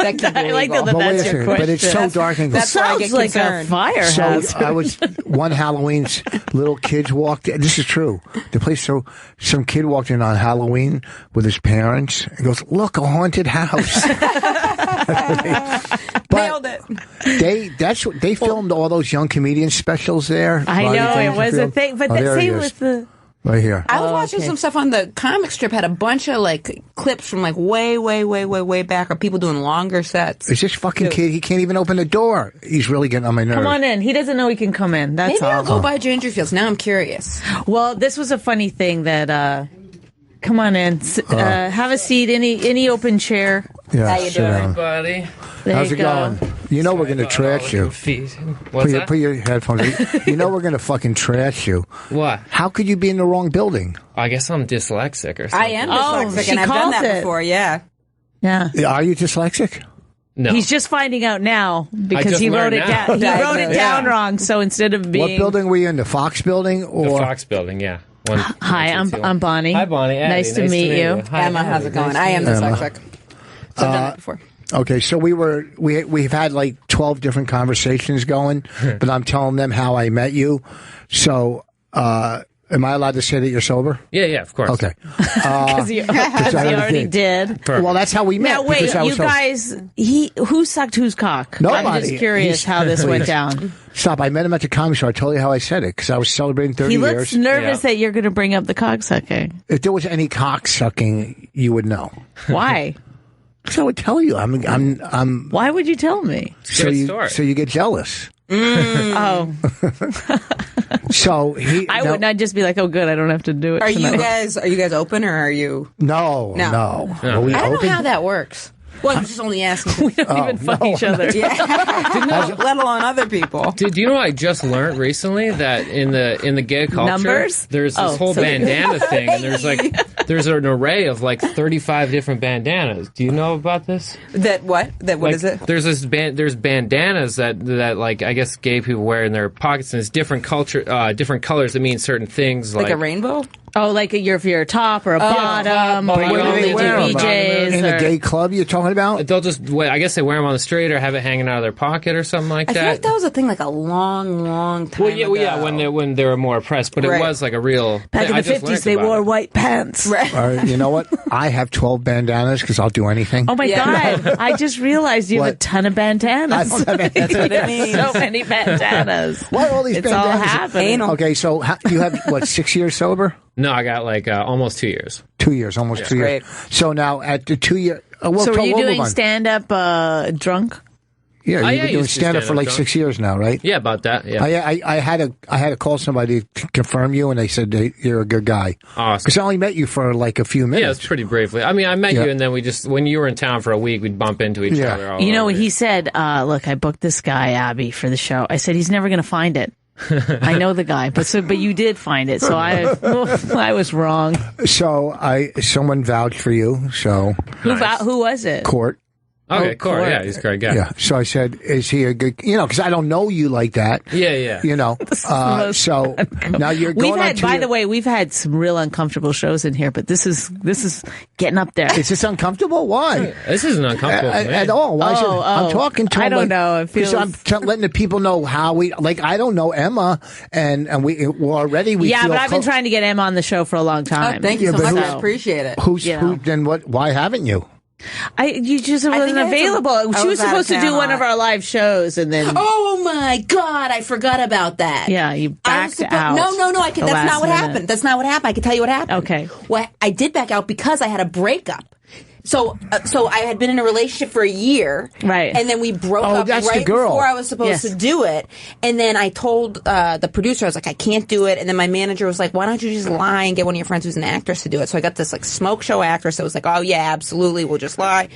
That could be I like illegal. that But wait that's a your second, question. but it's so dark and That's why I Sounds get like concerned. a fire So hazard. I was one Halloween's little kids walked in. This is true. The place, so some kid walked in on Halloween with his parents and goes, "Look, a haunted house." Nailed it. They filmed all those young comedian specials there. I Rodney know it was a Dangerfield. thing, but Oh, the there he same is. with the. Right here. I was watching okay. some stuff on the comic strip, had a bunch of like clips from like way back of people doing longer sets. Is this fucking kid? He can't even open the door. He's really getting on my nerves. Come on in. He doesn't know he can come in. That's Maybe all. I'll go by Dangerfields. Now I'm curious. Well, this was a funny thing that. Come on in. Have a seat. Any open chair. Yeah, How you sit doing? down. Buddy. There How's you it go. going? You know we're going to trash you. What's that? Put your headphones in. You know we're going to fucking trash you. What? How could you be in the wrong building? I guess I'm dyslexic or something. I am dyslexic, she and I've done called that it. before. Yeah. Yeah. Are you dyslexic? No. He's just finding out now because just he wrote learned it now. down. He Yeah, wrote it down wrong. So instead of being What building were you in? The Fox building? the Or Fox building, yeah. Hi, I'm Bonnie. Hi, Bonnie. Eddie, Nice to meet you. Hi, Emma, how's it going? I am Emma. dyslexic. So I've done that before. Okay, so we've had like 12 different conversations going, but I'm telling them how I met you. So, am I allowed to say that you're sober? Yeah, of course. Okay. Because you already did. Perfect. Well, that's how we met. Now wait, because I was you so- guys. Who sucked whose cock? I'm Nobody. just curious how this went Please. down. Stop! I met him at the comedy show. I told you how I said it because I was celebrating 30 He years. looks nervous Yeah. that you're going to bring up the cock sucking. If there was any cock sucking, you would know. Why? Because I would tell you. I'm. Why would you tell me? So Good you, story. so you get jealous. Oh, So he. I no, would not just be like, "Oh, good, I don't have to do it." Are you tonight. guys open or are you? No. No. Are we I don't open? know how that works. Well, I'm just only asking. We don't even fuck each other. Let alone other people. Did you know I just learned recently that in the gay culture, Numbers? there's this Oh, whole so- bandana thing, and there's an array of like 35 different bandanas. Do you know about this? That what? That what Like, is it? There's there's bandanas that like I guess gay people wear in their pockets, and it's different different colors that mean certain things. Like a rainbow? Oh, like if you're a top or a bottom, top, or or you where do only they do wear 'em? BJs. in or, a gay club you're talking about? They'll just I guess they wear them on the street or have it hanging out of their pocket or something like I that. feel like that was a thing like a long time well, yeah, ago. when they were more oppressed, but Right. it was like a real. Back in I the just 50s, learned they about wore it. white pants. Right. You know what? I have 12 bandanas because I'll do anything. Oh my Yeah. God! I just realized you have a What? ton of bandanas. I don't have any. That's what it means. So many bandanas. Why are all these It's bandanas? all happening. Anal. Okay, so you have, what, 6 years sober? No, I got like almost 2 years. 2 years, almost 2 years. Great. So now at the 2 year... well, So are you we'll doing move on. stand-up drunk? Yeah, I you've been doing used to stand-up for stand-up like drunk. 6 years now, right? Yeah, about that. Yeah. I had to call somebody to confirm you, and they said you're a good guy. Awesome. Because I only met you for like a few Yeah, minutes. it's pretty briefly. I mean, I met Yeah. you, and then when you were in town for a week, we'd bump into each Yeah. other. All You know, over. he said, look, I booked this guy, Abby, for the show. I said, he's never going to find it. I know the guy, but you did find it, so I was wrong. So someone vouched for you. So Who was it? court. Okay, Oh, cool. Court. Yeah, he's a great guy. Yeah. So I said, is he a good? Because I don't know you like that. Yeah. You know. So now you're going We've had, on to by your- the way, we've had some real uncomfortable shows in here, but this is getting up there. Is this uncomfortable? Why? This isn't uncomfortable for me. At all? Why is it? Oh, I'm talking to I him don't like- know. It 'cause feels- I'm letting the people know how we like. I don't know Emma, and we already we Yeah, feel but I've been co- trying to get Emma on the show for a long Oh, time. thank you Yeah, so but much. who- I appreciate it. Who's you who? know. Then what? Why haven't you? You just I think wasn't I had some- available. I She was was out of supposed to do town. one of our live shows, and then Oh my God! I forgot about that. yeah, you I was backed suppo- out. No. the That's last not what minute. happened. That's not what happened. I can tell you what happened. Okay. Well, I did back out because I had a breakup. So I had been in a relationship for a year, Right. And then we broke Oh, up that's the right girl. before I was supposed Yes. to do it. And then I told the producer, I was like, I can't do it. And then my manager was like, why don't you just lie and get one of your friends who's an actress to do it? So I got this like smoke show actress that was like, oh yeah, absolutely, we'll just lie.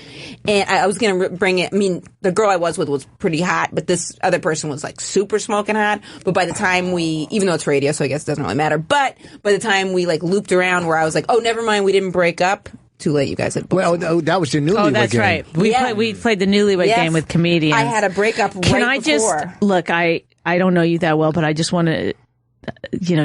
And I was gonna bring it. I mean, the girl I was with was pretty hot, but this other person was like super smoking hot. But by the time even though it's radio, so I guess it doesn't really matter. But by the time we like looped around, where I was like, oh, never mind, we didn't break up. Too late, you guys had booked Well, someone. no, that was the newlywed Oh, that's game. right. Yeah. We played the newlywed Yes. game with comedians. I had a breakup Can right I just before. look? I don't know you that well, but I just want to,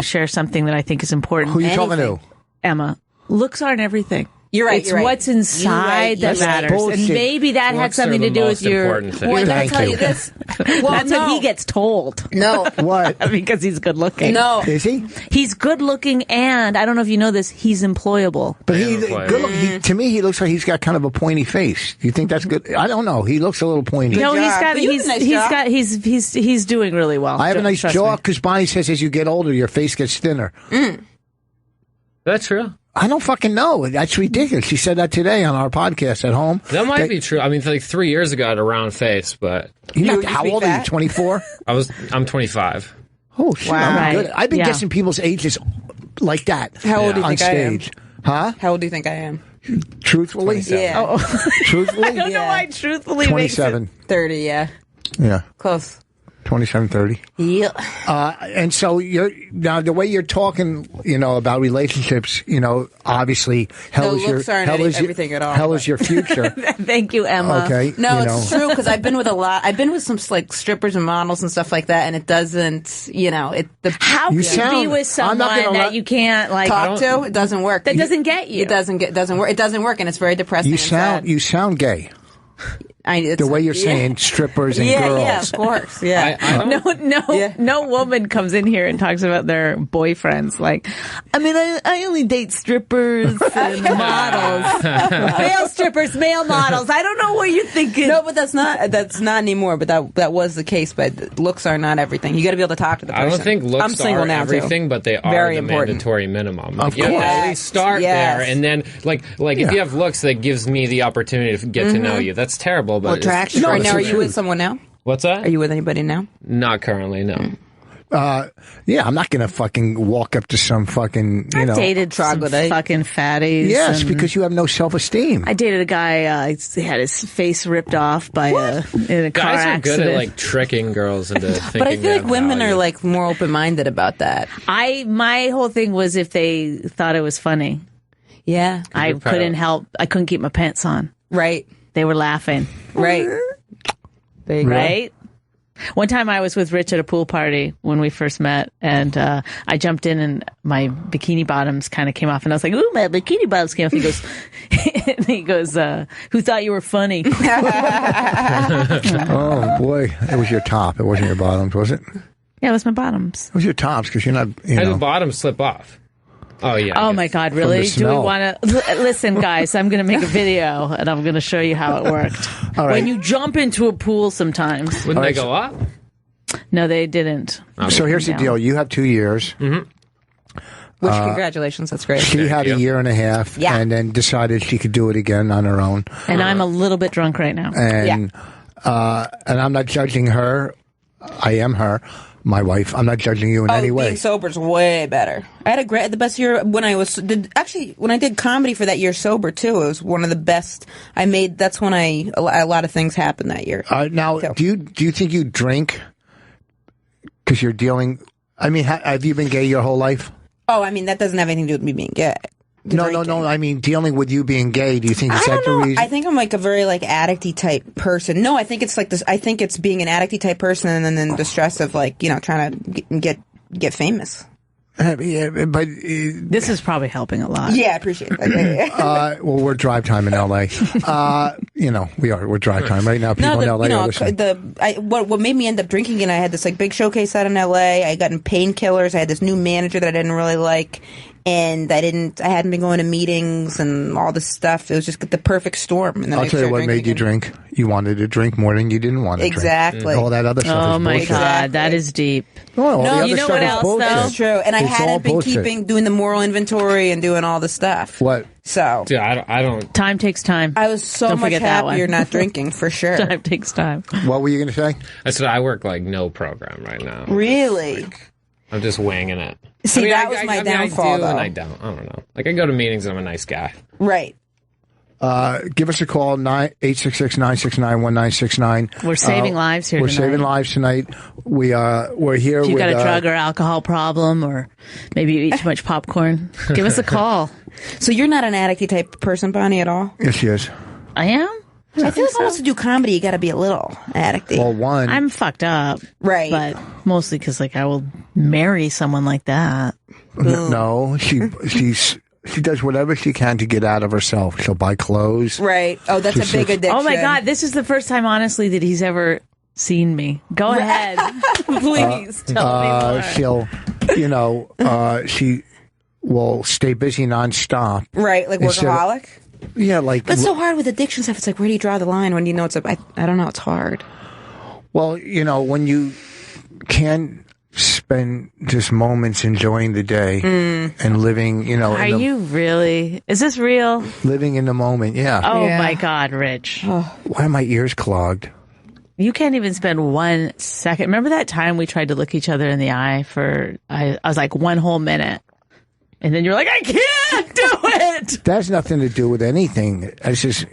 share something that I think is important. Who you talking to? Emma, looks aren't everything. You're right. It's what's inside that matters. bullshit. And maybe that had Looks are something the to do with most your... important thing. Well, I gotta Thank tell you. you this. Well, That's what he gets told. No. What? Because he's good looking. No. Is he? He's good looking, and I don't know if you know this, he's employable. But I he, am quite- good look, to me, he looks like he's got kind of a pointy face. Do you think that's good? I don't know. He looks a little pointy. No, job. he's got. But you have a nice He's jaw. got. He's doing really well. I have a nice Trust jaw me. because Bonnie says as you get older, your face gets thinner. That's true. I don't fucking know. That's ridiculous. She said that today on our podcast at home. That might be true. I mean, like 3 years ago, I had a round face, but How be old are you? fat? 24? I'm 25. Oh, shit. Wow. I'm Right. good. I've been Yeah. guessing people's ages like that. How old do you on think I am? stage. Huh? How old do you think I am? Truthfully? 27. Yeah. Oh, Truthfully? I don't know why. Truthfully, makes it- 27. 30, yeah. Yeah. Close. 27, 30. Yeah. And so you're now the way you're talking, about relationships, obviously hell The is your looks aren't hell is everything at all, hell but- is your future. Thank you, Emma. Okay. No, it's true because I've been with I've been with some like strippers and models and stuff like that, and it doesn't, How You can you be sound- with I'm not someone gonna that let- you can't like talk to. It doesn't work. that doesn't get you? It doesn't work. It doesn't work, and it's very depressing. You and sad. sound gay. It's, The way you're saying strippers and girls. Yeah, of course. Yeah. I don't, No woman comes in here and talks about their boyfriends. Like, I only date strippers and models, male strippers, male models. I don't know what you're thinking. No, but that's not anymore. But that was the case. But looks are not everything. You got to be able to talk to the person. I don't think looks I'm single are now everything, too. but they are Very the important. mandatory minimum. Of You have to course. at least start Yes. there, and then like if you have looks, that gives me the opportunity to get to know you. That's terrible, but Attraction. No, Right it's now, the are you truth. with someone now? what's that? Are you with anybody now? Not currently, no. Yeah, I'm not going to fucking walk up to some fucking, I dated some troglodyte. fucking fatties. Yes, and because you have no self-esteem. I dated a guy. He had his face ripped off by in a car Guys are accident. good at like tricking girls into thinking. But I feel they like have women value. are like more open minded about that. My whole thing was if they thought it was funny. Yeah. I You're proud. couldn't help. I couldn't keep my pants on. Right. They were laughing. Right. There you go. Right? One time I was with Rich at a pool party when we first met, and I jumped in and my bikini bottoms kind of came off, and I was like, ooh, my bikini bottoms came off. He goes, who thought you were funny? Oh, boy. It was your top. It wasn't your bottoms, was it? It Yeah, it was my bottoms. was your tops because you're not, How do the bottoms slip off? Oh yeah. I Oh guess. my God, really? the Do we smell. want to listen, guys? I'm going to make a video and I'm going to show you how it worked. All right. When you jump into a pool, sometimes. Wouldn't All they right, go up? No, they didn't. So here's the down. deal. You have 2 years. Which, congratulations. That's great. She had a you. year and a half Yeah. and then decided she could do it again on her own. And I'm a little bit drunk right now. And I'm not judging her. I am her, my wife. I'm not judging you in any way. Being sober's way better. I had the best year when I when I did comedy for that year sober too. It was one of the best I made. That's when a lot of things happened that year. Now, So- do you think you drink because you're dealing? I mean, have you been gay your whole life? Oh, I mean, that doesn't have anything to do with me being gay. No. I mean, dealing with you being gay. Do you think is that the reason? I think I'm like a very like addicty type person. No, I think it's like this. I think it's being an addicty type person, and then the stress of like trying to get famous. Yeah, but This is probably helping a lot. Yeah, I appreciate that. well, we're drive time in LA. We're drive time right now. People in LA are listening. What made me end up drinking, and I had this like big showcase out in LA. I got in painkillers. I had this new manager that I didn't really like, and I hadn't been going to meetings and all this stuff. It was just the perfect storm. And then I'll I tell you started what made you again. drink. You wanted to drink more than you didn't want to Exactly. drink. All that other stuff Oh is my bullshit. God, that is deep. No, all the No, other you know stuff what is else, bullshit. though? That's true. And I It's all hadn't been bullshit. doing the moral inventory and doing all the stuff. What? So Dude, I don't. Time takes time. I was so Don't much forget that one. happier not drinking for sure. Time takes time. What were you going to say? I said I work like no program right now. Really? I'm just winging it. See, I mean, that was my downfall, I do and though. I don't. I don't know. Like I go to meetings and I'm a nice guy. Right. Give us a call, 866-969-1969. We're saving lives here We're tonight. saving lives tonight. We're here If you've with... got a drug or alcohol problem, or maybe you eat too much popcorn, give us a call. So you're not an addicty type person, Bonnie, at all? Yes, she is. I am? I feel like almost to do comedy, you got to be a little addicty. Well, one... I'm fucked up. Right. But mostly because, I will marry someone like that. No, she's she does whatever she can to get out of herself. She'll buy clothes. Right. Oh, that's a big addiction. Oh my God, this is the first time, honestly, that he's ever seen me. Go ahead, please tell me more. She'll, she will stay busy nonstop. Right, like workaholic. Yeah, like. But it's so hard with addiction stuff. It's like, where do you draw the line when you know it's I don't know. It's hard. Well, when you can spend just moments enjoying the day and living, Are you really? Is this real? Living in the moment, yeah. Oh my God, Rich. Why are my ears clogged? You can't even spend 1 second. Remember that time we tried to look each other in the eye for, I was like 1 whole minute. And then you're like, I can't do it. That has nothing to do with anything. It's just,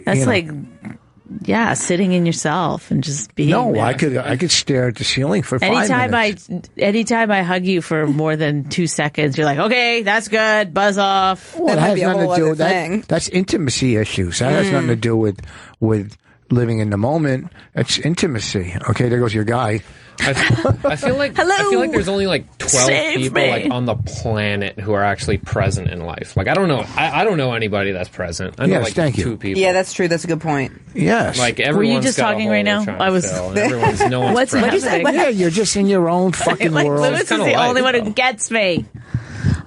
sitting in yourself and just being there. I could stare at the ceiling for 5 minutes. Anytime I hug you for more than 2 seconds, you're like, okay, that's good, buzz off. Well, that has nothing to do with that. That's intimacy issues. That has nothing to do with living in the moment. It's intimacy. Okay, there goes your guy. I feel like there's only like 12 people like on the planet who are actually present in life. Like I don't know. I don't know anybody that's present. I know two people. Yeah, that's true. That's a good point. Yes. Like were you just talking right now? I was. No one's What's present. Yeah, you're just in your own fucking world. Lewis is the only one who gets me.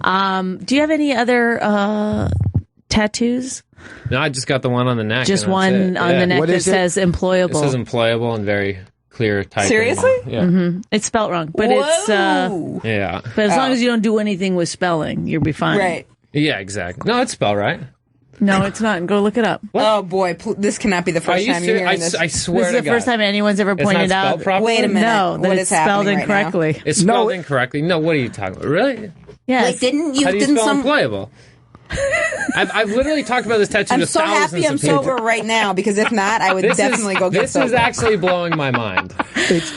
Do you have any other tattoos? No, I just got the one on the neck. Just one on the neck that says employable. It says employable and very clear typing. Seriously? Yeah. Mm-hmm. It's spelt wrong, but it's yeah. But as long as you don't do anything with spelling, you'll be fine. Right. Yeah, exactly. No, it's spelled right. No, it's not. Go look it up. What? Oh boy, this cannot be the first time you're hearing this. I swear this is the first time anyone's ever pointed out. Properly? Wait a minute. No, that it's spelled incorrectly. Right, it's spelled incorrectly. No, what are you talking about? Really? Yes. Wait, How do you spell employable? I've literally talked about this tattoo to thousands of people. I'm so happy I'm sober right now, because if not, I would definitely go get sober. This is actually blowing my mind.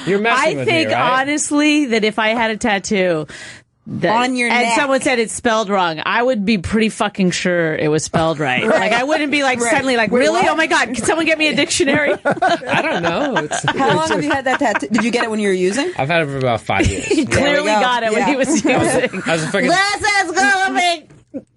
You're messing with me, I think, honestly, that if I had a tattoo on your neck, and someone said it's spelled wrong, I would be pretty fucking sure it was spelled right. Like, I wouldn't be like suddenly like, really? What? Oh my God, can someone get me a dictionary? I don't know. How long have you had that tattoo? Did you get it when you were using? I've had it for about 5 years. He clearly got it when he was using. I was This is gonna be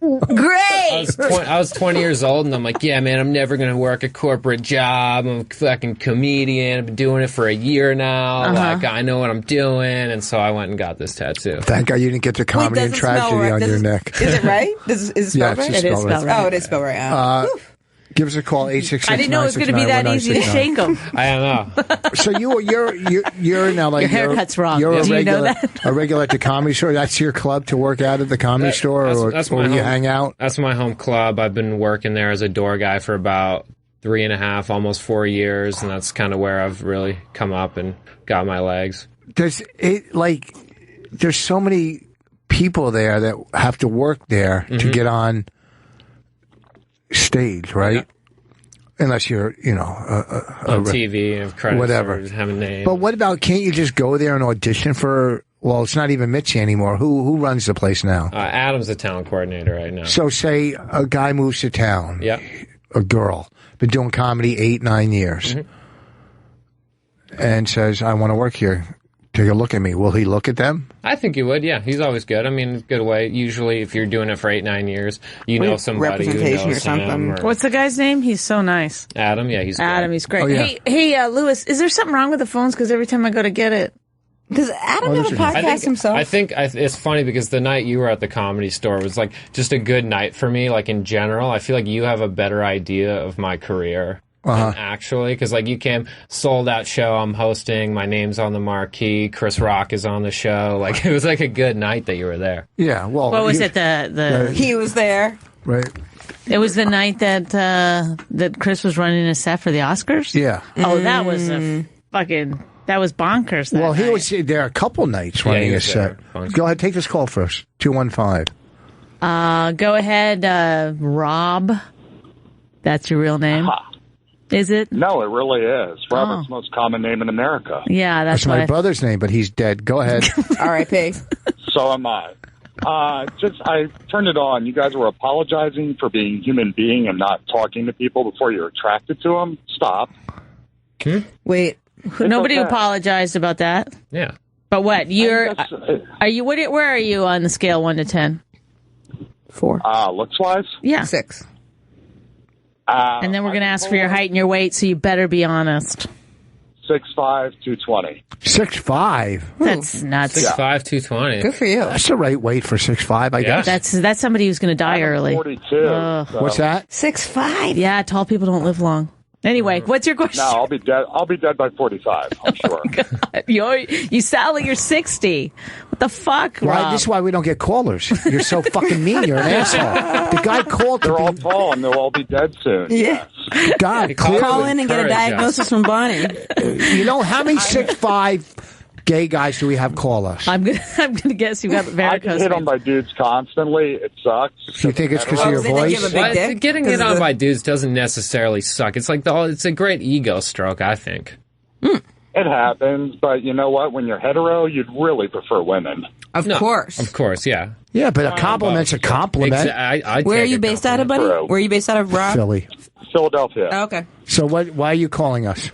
great. I was 20 years old, and I'm like, yeah, man, I'm never going to work a corporate job. I'm a fucking comedian. I've been doing it for a year now. Like, I know what I'm doing. And so I went and got this tattoo. Thank God you didn't get the comedy and tragedy on your neck. Is it right? Is it spelled right? It is spelled right. Oh, it is spelled right. Give us a call, 866. I didn't know it was going to be that easy to shake them. I don't know. So you're now like your haircut's wrong. You're Do you know that? a regular at the comedy store. That's your club to work out at the comedy store, or you hang out. That's my home club. I've been working there as a door guy for about 3.5, almost 4 years, and that's kind of where I've really come up and got my legs. There's so many people there that have to work there to get on stage, right? Yeah. Unless you're, on TV, have credits, whatever, or have a name. But what about? Can't you just go there and audition for? Well, it's not even Mitzi anymore. Who runs the place now? Adam's the talent coordinator right now. So, say a guy moves to town. Yeah. A girl been doing comedy 8-9 years, and says, "I want to work here. Take a look at me." Will he look at them? I think he would, yeah. He's always good. I mean, good way. Usually, if you're doing it for 8-9 years, you know somebody who knows him. What's the guy's name? He's so nice. Adam, yeah, he's great. Adam, he's great. Oh, yeah. Hey, Lewis, is there something wrong with the phones? Because every time I go to get it... Does Adam have a podcast himself? I think it's funny because the night you were at the comedy store was like just a good night for me, like in general. I feel like you have a better idea of my career. Actually, because like you came, sold out show I'm hosting, my name's on the marquee, Chris Rock is on the show. Like it was like a good night that you were there. Yeah, well, what was it? The he was there, right? It was the night that that Chris was running a set for the Oscars. Yeah. Oh, that was that was bonkers. Well, he was there a couple nights running a set. Go ahead, take this call first. 215. Go ahead, Rob. That's your real name. Is it? No, it really is. Robert's most common name in America. Yeah, that's my brother's name, but he's dead. Go ahead. R.I.P. So am I. I turned it on. You guys were apologizing for being a human being and not talking to people before you're attracted to them. Stop. Wait. Nobody apologized about that. Yeah. But what? Where are you on the scale 1 to 10? 4. Looks-wise? Yeah. 6. And then we're going to ask for your height and your weight, so you better be honest. 6'5", 220. 6'5"? That's nuts. 6'5", 220. Good for you. That's the right weight for 6'5", I guess. That's somebody who's going to die early. 42. So. What's that? 6'5". Yeah, tall people don't live long. Anyway, what's your question? No, I'll be dead. I'll be dead by 45. I'm sure. You sound like you're 60. What the fuck, Rob? This is why we don't get callers. You're so fucking mean. You're an asshole. The guy called. They're all tall, and they'll all be dead soon. Yeah. God, Call in and get a diagnosis from Bonnie. You know how many 6'5" gay guys do we have call us? I'm gonna guess you got varicose. I get hit on by dudes constantly. It sucks. You think it's because of your voice? Getting hit on by dudes doesn't necessarily suck. It's like it's a great ego stroke, I think. It happens, but you know what? When you're hetero, you'd really prefer women. Of course. Of course, yeah. Yeah, but a compliment's a compliment. Where are you based out of, buddy? Where are you based out of, Rob? Philly. Philadelphia. Oh, okay. So why are you calling us?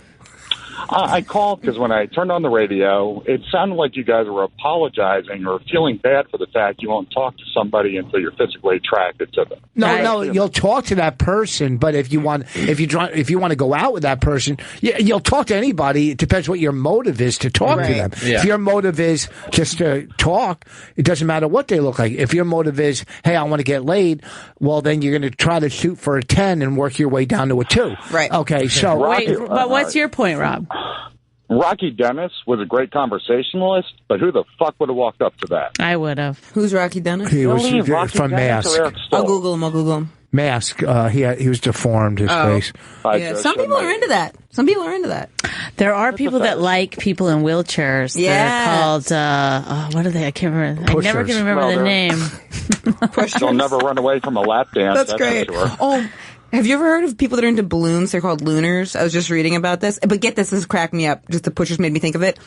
I called because when I turned on the radio, it sounded like you guys were apologizing or feeling bad for the fact you won't talk to somebody until you're physically attracted to them. No, you'll talk to that person, but if you want to go out with that person, you'll talk to anybody. It depends what your motive is to talk to them. Yeah. If your motive is just to talk, it doesn't matter what they look like. If your motive is, hey, I want to get laid, well, then you're going to try to shoot for a 10 and work your way down to a 2. Right. Okay, so... but what's your point, Rob? Rocky Dennis was a great conversationalist, but who the fuck would have walked up to that? I would have. Who's Rocky Dennis? He was Rocky from Dennis Mask. or Eric Stoltz? I'll Google him. Mask. He was deformed, his face. Yeah, some people are into that. There are people that like people in wheelchairs. Yeah. They're called, what are they? I can't remember. I never can remember the name. They'll never run away from a lap dance. That's great. For sure. Oh, have you ever heard of people that are into balloons? They're called looners. I was just reading about this. But get this has cracked me up. Just the pushers made me think of it.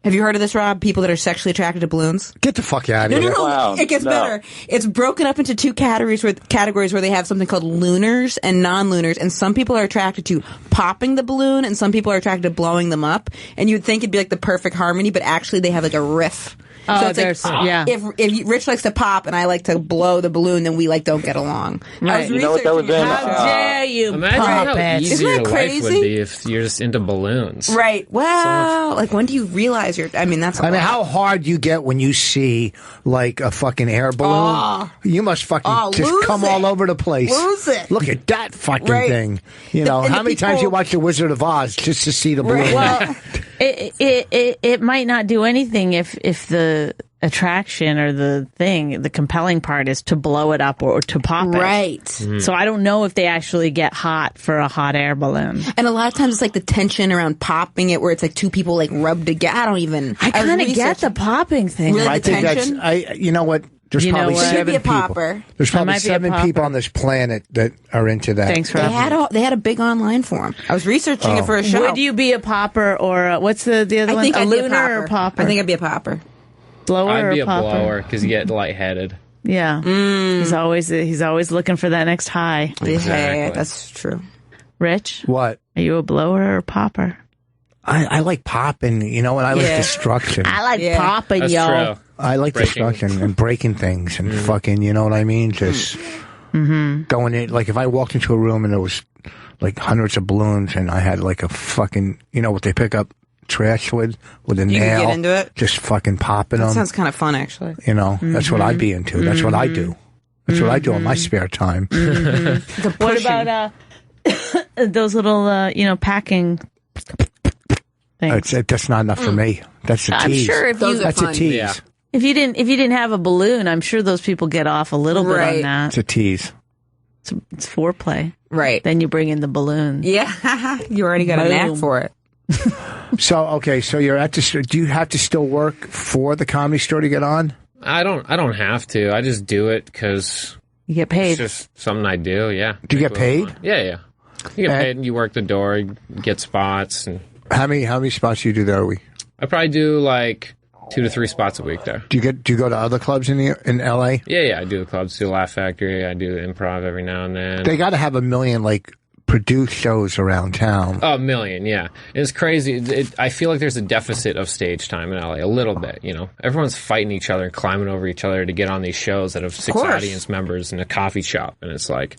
Have you heard of this, Rob? People that are sexually attracted to balloons? Get the fuck out of here. No. Wow. It gets better. It's broken up into 2 categories where they have something called looners and non-looners. And some people are attracted to popping the balloon and some people are attracted to blowing them up. And you'd think it'd be like the perfect harmony, but actually they have like a riff. Oh, so it's like, if Rich likes to pop and I like to blow the balloon, then we don't get along. Right. You know what that was in? How dare you Imagine pop how it? easy Isn't your that life would crazy? be if you're just into balloons. Right. Well, when do you realize you're... I mean, that's a lot. how hard you get when you see, like, a fucking air balloon. You must fucking just come all over the place. Lose it. Look at that fucking Right. thing. You know, and how many times you watch The Wizard of Oz just to see the balloon? Well, it might not do anything if the attraction or the compelling part is to blow it up or to pop it. Right. So I don't know if they actually get hot for a hot air balloon. And a lot of times it's like the tension around popping it where it's like 2 people like rubbed together. I kind of get the popping thing. Really? I think tension? you know what? There's You know probably what? Should 7 be a people. popper. There's probably might be a 7 people popper. on this planet that are into that. Thanks, Rob. They had a big online forum. I was researching it for a show. Would you be a popper or what's the other I one? think A I'd be a lunar or popper? I think I'd be a popper. blower I'd be or a popper? blower because you get lightheaded. Yeah. He's always looking for that next high. Exactly. Yeah, that's true. Rich, What? are you a blower or popper? I like popping, you know, and I like destruction. I like Yeah. popping, That's y'all. true. I like Breaking. destruction and breaking things and fucking, you know what I mean? Just going in. Like if I walked into a room and there was like hundreds of balloons and I had like a fucking, you know what they pick up trash with a You nail. can get into it? Just fucking popping That them. sounds kind of fun, actually. You know, that's what I'd be into. That's what I do. That's what I do in my spare time. What about those little, packing things? That's not enough for me. That's a I'm tease. sure if Those you are That's a fun. tease. Yeah. if you didn't have a balloon, I'm sure those people get off a little bit on Right. that. It's a tease. It's foreplay. Right. Then you bring in the balloon. Yeah. You already got a knack Boom. for it. So you're at the. Do you have to still work for the Comedy Store to get on? I don't have to. I just do it because You get paid. it's just something I do. Yeah. Do you get paid? Yeah. You get paid and you work the door, you get spots, and How many spots do you do there a week? I probably do like 2 to 3 spots a week there. Do you go to other clubs in LA? Yeah. I do the clubs, do Laugh Factory, I do Improv every now and then. They got to have a million like produce shows around town. Oh, a million, yeah. It's crazy. I feel like there's a deficit of stage time in LA, a little bit, you know. Everyone's fighting each other and climbing over each other to get on these shows that have 6 audience members in a coffee shop, and it's like,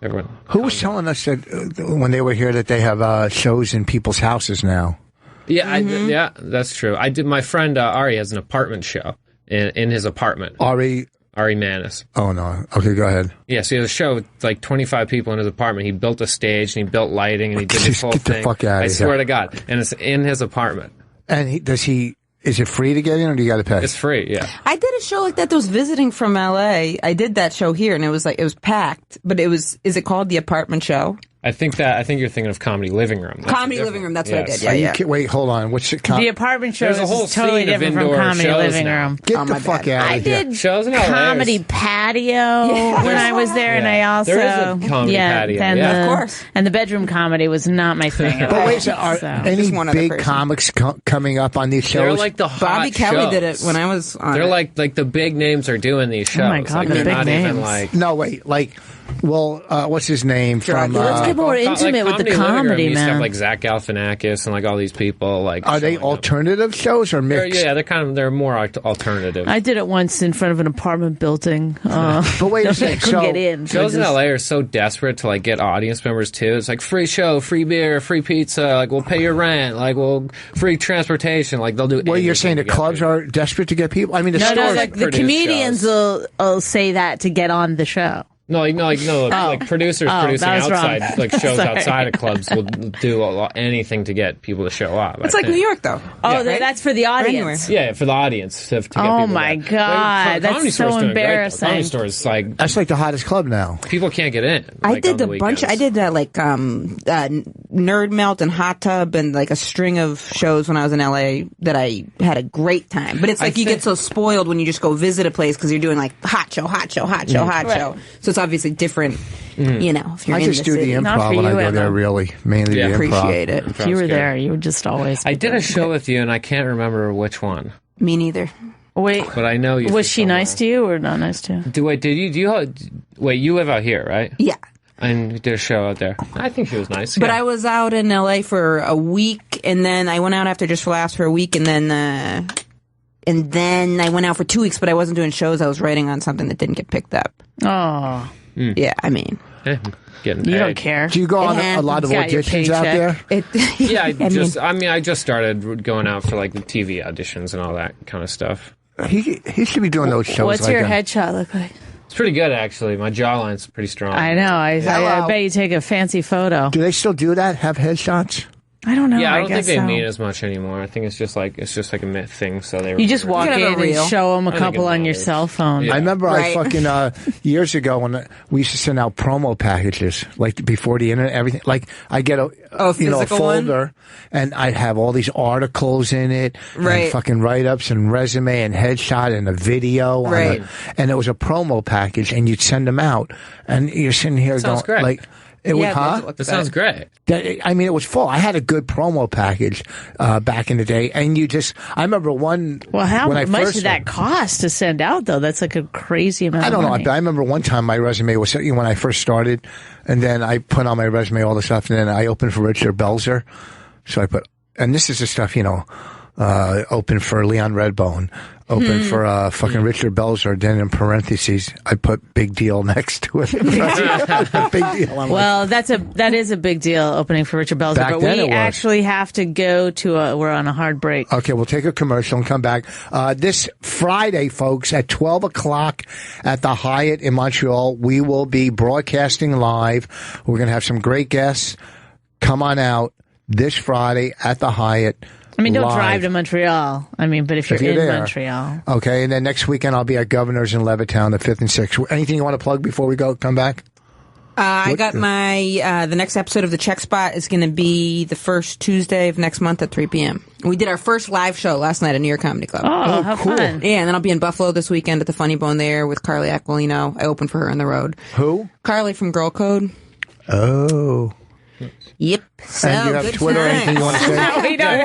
everyone... Who was telling us that when they were here that they have shows in people's houses now? Yeah, yeah, that's true. My friend Ari has an apartment show in his apartment. Ari Manis. Oh, no. Okay, go ahead. Yeah, so he has a show with like 25 people in his apartment. He built a stage, and he built lighting, and he did this whole thing. Get the fuck out of here. I swear to God. And it's in his apartment. And is it free to get in, or do you got to pay? It's free, yeah. I did a show like that was visiting from LA. I did that show here, and it was packed, but is it called The Apartment Show? I think you're thinking of Comedy Living Room. Comedy Living Room, that's what I did. Yeah. Wait, hold on. What's it? The Apartment Show There's a whole is totally scene of different from indoor Comedy shows Living now. Room. Get the fuck out I of here. did shows in LA. Comedy Patio when I was there, and I also there is a comedy patio. And of course. And the bedroom comedy was not my thing. But wait, are any big comics coming up on these shows? They're like the hot Bobby Kelly shows. did it when I was on. They're like the big names are doing these shows. Oh my God, like, the they're big not names. even like... No, wait, like... Well, what's his name from? Let's get more intimate with the comedy, used to have man. like Zach Galifianakis and like all these people. Like, are they alternative shows or mixed? They're more alternative. I did it once in front of an apartment building. But wait a second, I couldn't get in. Shows in LA are so desperate to like get audience members too. It's like free show, free beer, free pizza. Like we'll pay your rent. Like we'll free transportation. Like they'll do. Well, you're saying the clubs are desperate to get people. I mean, the stores. Like the comedians will say that to get on the show. No, like producers producing outside, wrong. like shows outside of clubs will do anything to get people to show up. It's like New York, though. Oh, that's for the audience. Yeah, for the audience. To get oh my God, that's so embarrassing. Comedy Store's like that's like the hottest club now. People can't get in. I did a bunch. I did Nerd Melt and Hot Tub and like a string of shows when I was in LA that I had a great time. But it's like you get so spoiled when you just go visit a place because you're doing like hot show. So it's obviously different, you know. If you're I just do the improv when I go there, really. Mainly the improv. Appreciate it. If you were there, you would just always. I did a show with you, and I can't remember which one. Me neither. Wait, but I know you. Was she nice to you or not nice to you? Wait, you live out here, right? Yeah. And we did a show out there. I think she was nice. But I was out in LA for a week, and then I went out after Just for Laughs for a week, and then I went out for 2 weeks, but I wasn't doing shows. I was writing on something that didn't get picked up. Oh. Yeah, I mean. You don't care. Do you go on a lot of auditions out there? I just started going out for like the TV auditions and all that kind of stuff. He should be doing those shows. What's your headshot look like? It's pretty good, actually. My jawline's pretty strong. I know. I bet you take a fancy photo. Do they still do that? Have headshots? I don't know. Yeah, I don't think they so. mean as much anymore. I think it's just like a myth thing. So you just walk in and show them a couple on your cell phone. Yeah. I remember I fucking years ago when we used to send out promo packages like before the internet, everything. Like I get a folder and I'd have all these articles in it, and fucking write ups and resume and headshot and a video, and it was a promo package, and you'd send them out, and you're sitting here going great. like. That sounds great. I mean, it was full. I had a good promo package back in the day, and I remember one. Well, how much did that cost to send out, though? That's like a crazy amount. I don't of money. know. I remember one time my resume was when I first started, and then I put on my resume all the stuff, and then I opened for Richard Belzer. So I put, and this is the stuff, open for Leon Redbone. Open for fucking Richard Belzer. Then in parentheses, I put big deal next to it. Big deal. Well, that is a big deal opening for Richard Belzer. But we actually have to go we're on a hard break. Okay, we'll take a commercial and come back. This Friday, folks, at 12 o'clock at the Hyatt in Montreal, we will be broadcasting live. We're going to have some great guests. Come on out this Friday at the Hyatt. I mean, don't live. drive to Montreal. I mean, but if you're in there. Montreal. Okay, and then next weekend I'll be at Governor's in Levittown, the 5th and 6th. Anything you want to plug before we come back? I got my, the next episode of The Check Spot is going to be the first Tuesday of next month at 3 p.m. We did our first live show last night at New York Comedy Club. Oh, how cool. fun. Yeah, and then I'll be in Buffalo this weekend at the Funny Bone there with Carly Aquilino. I opened for her on the road. Who? Carly from Girl Code. Oh. Yep. So, and you have Twitter or anything you want to say? No, we don't.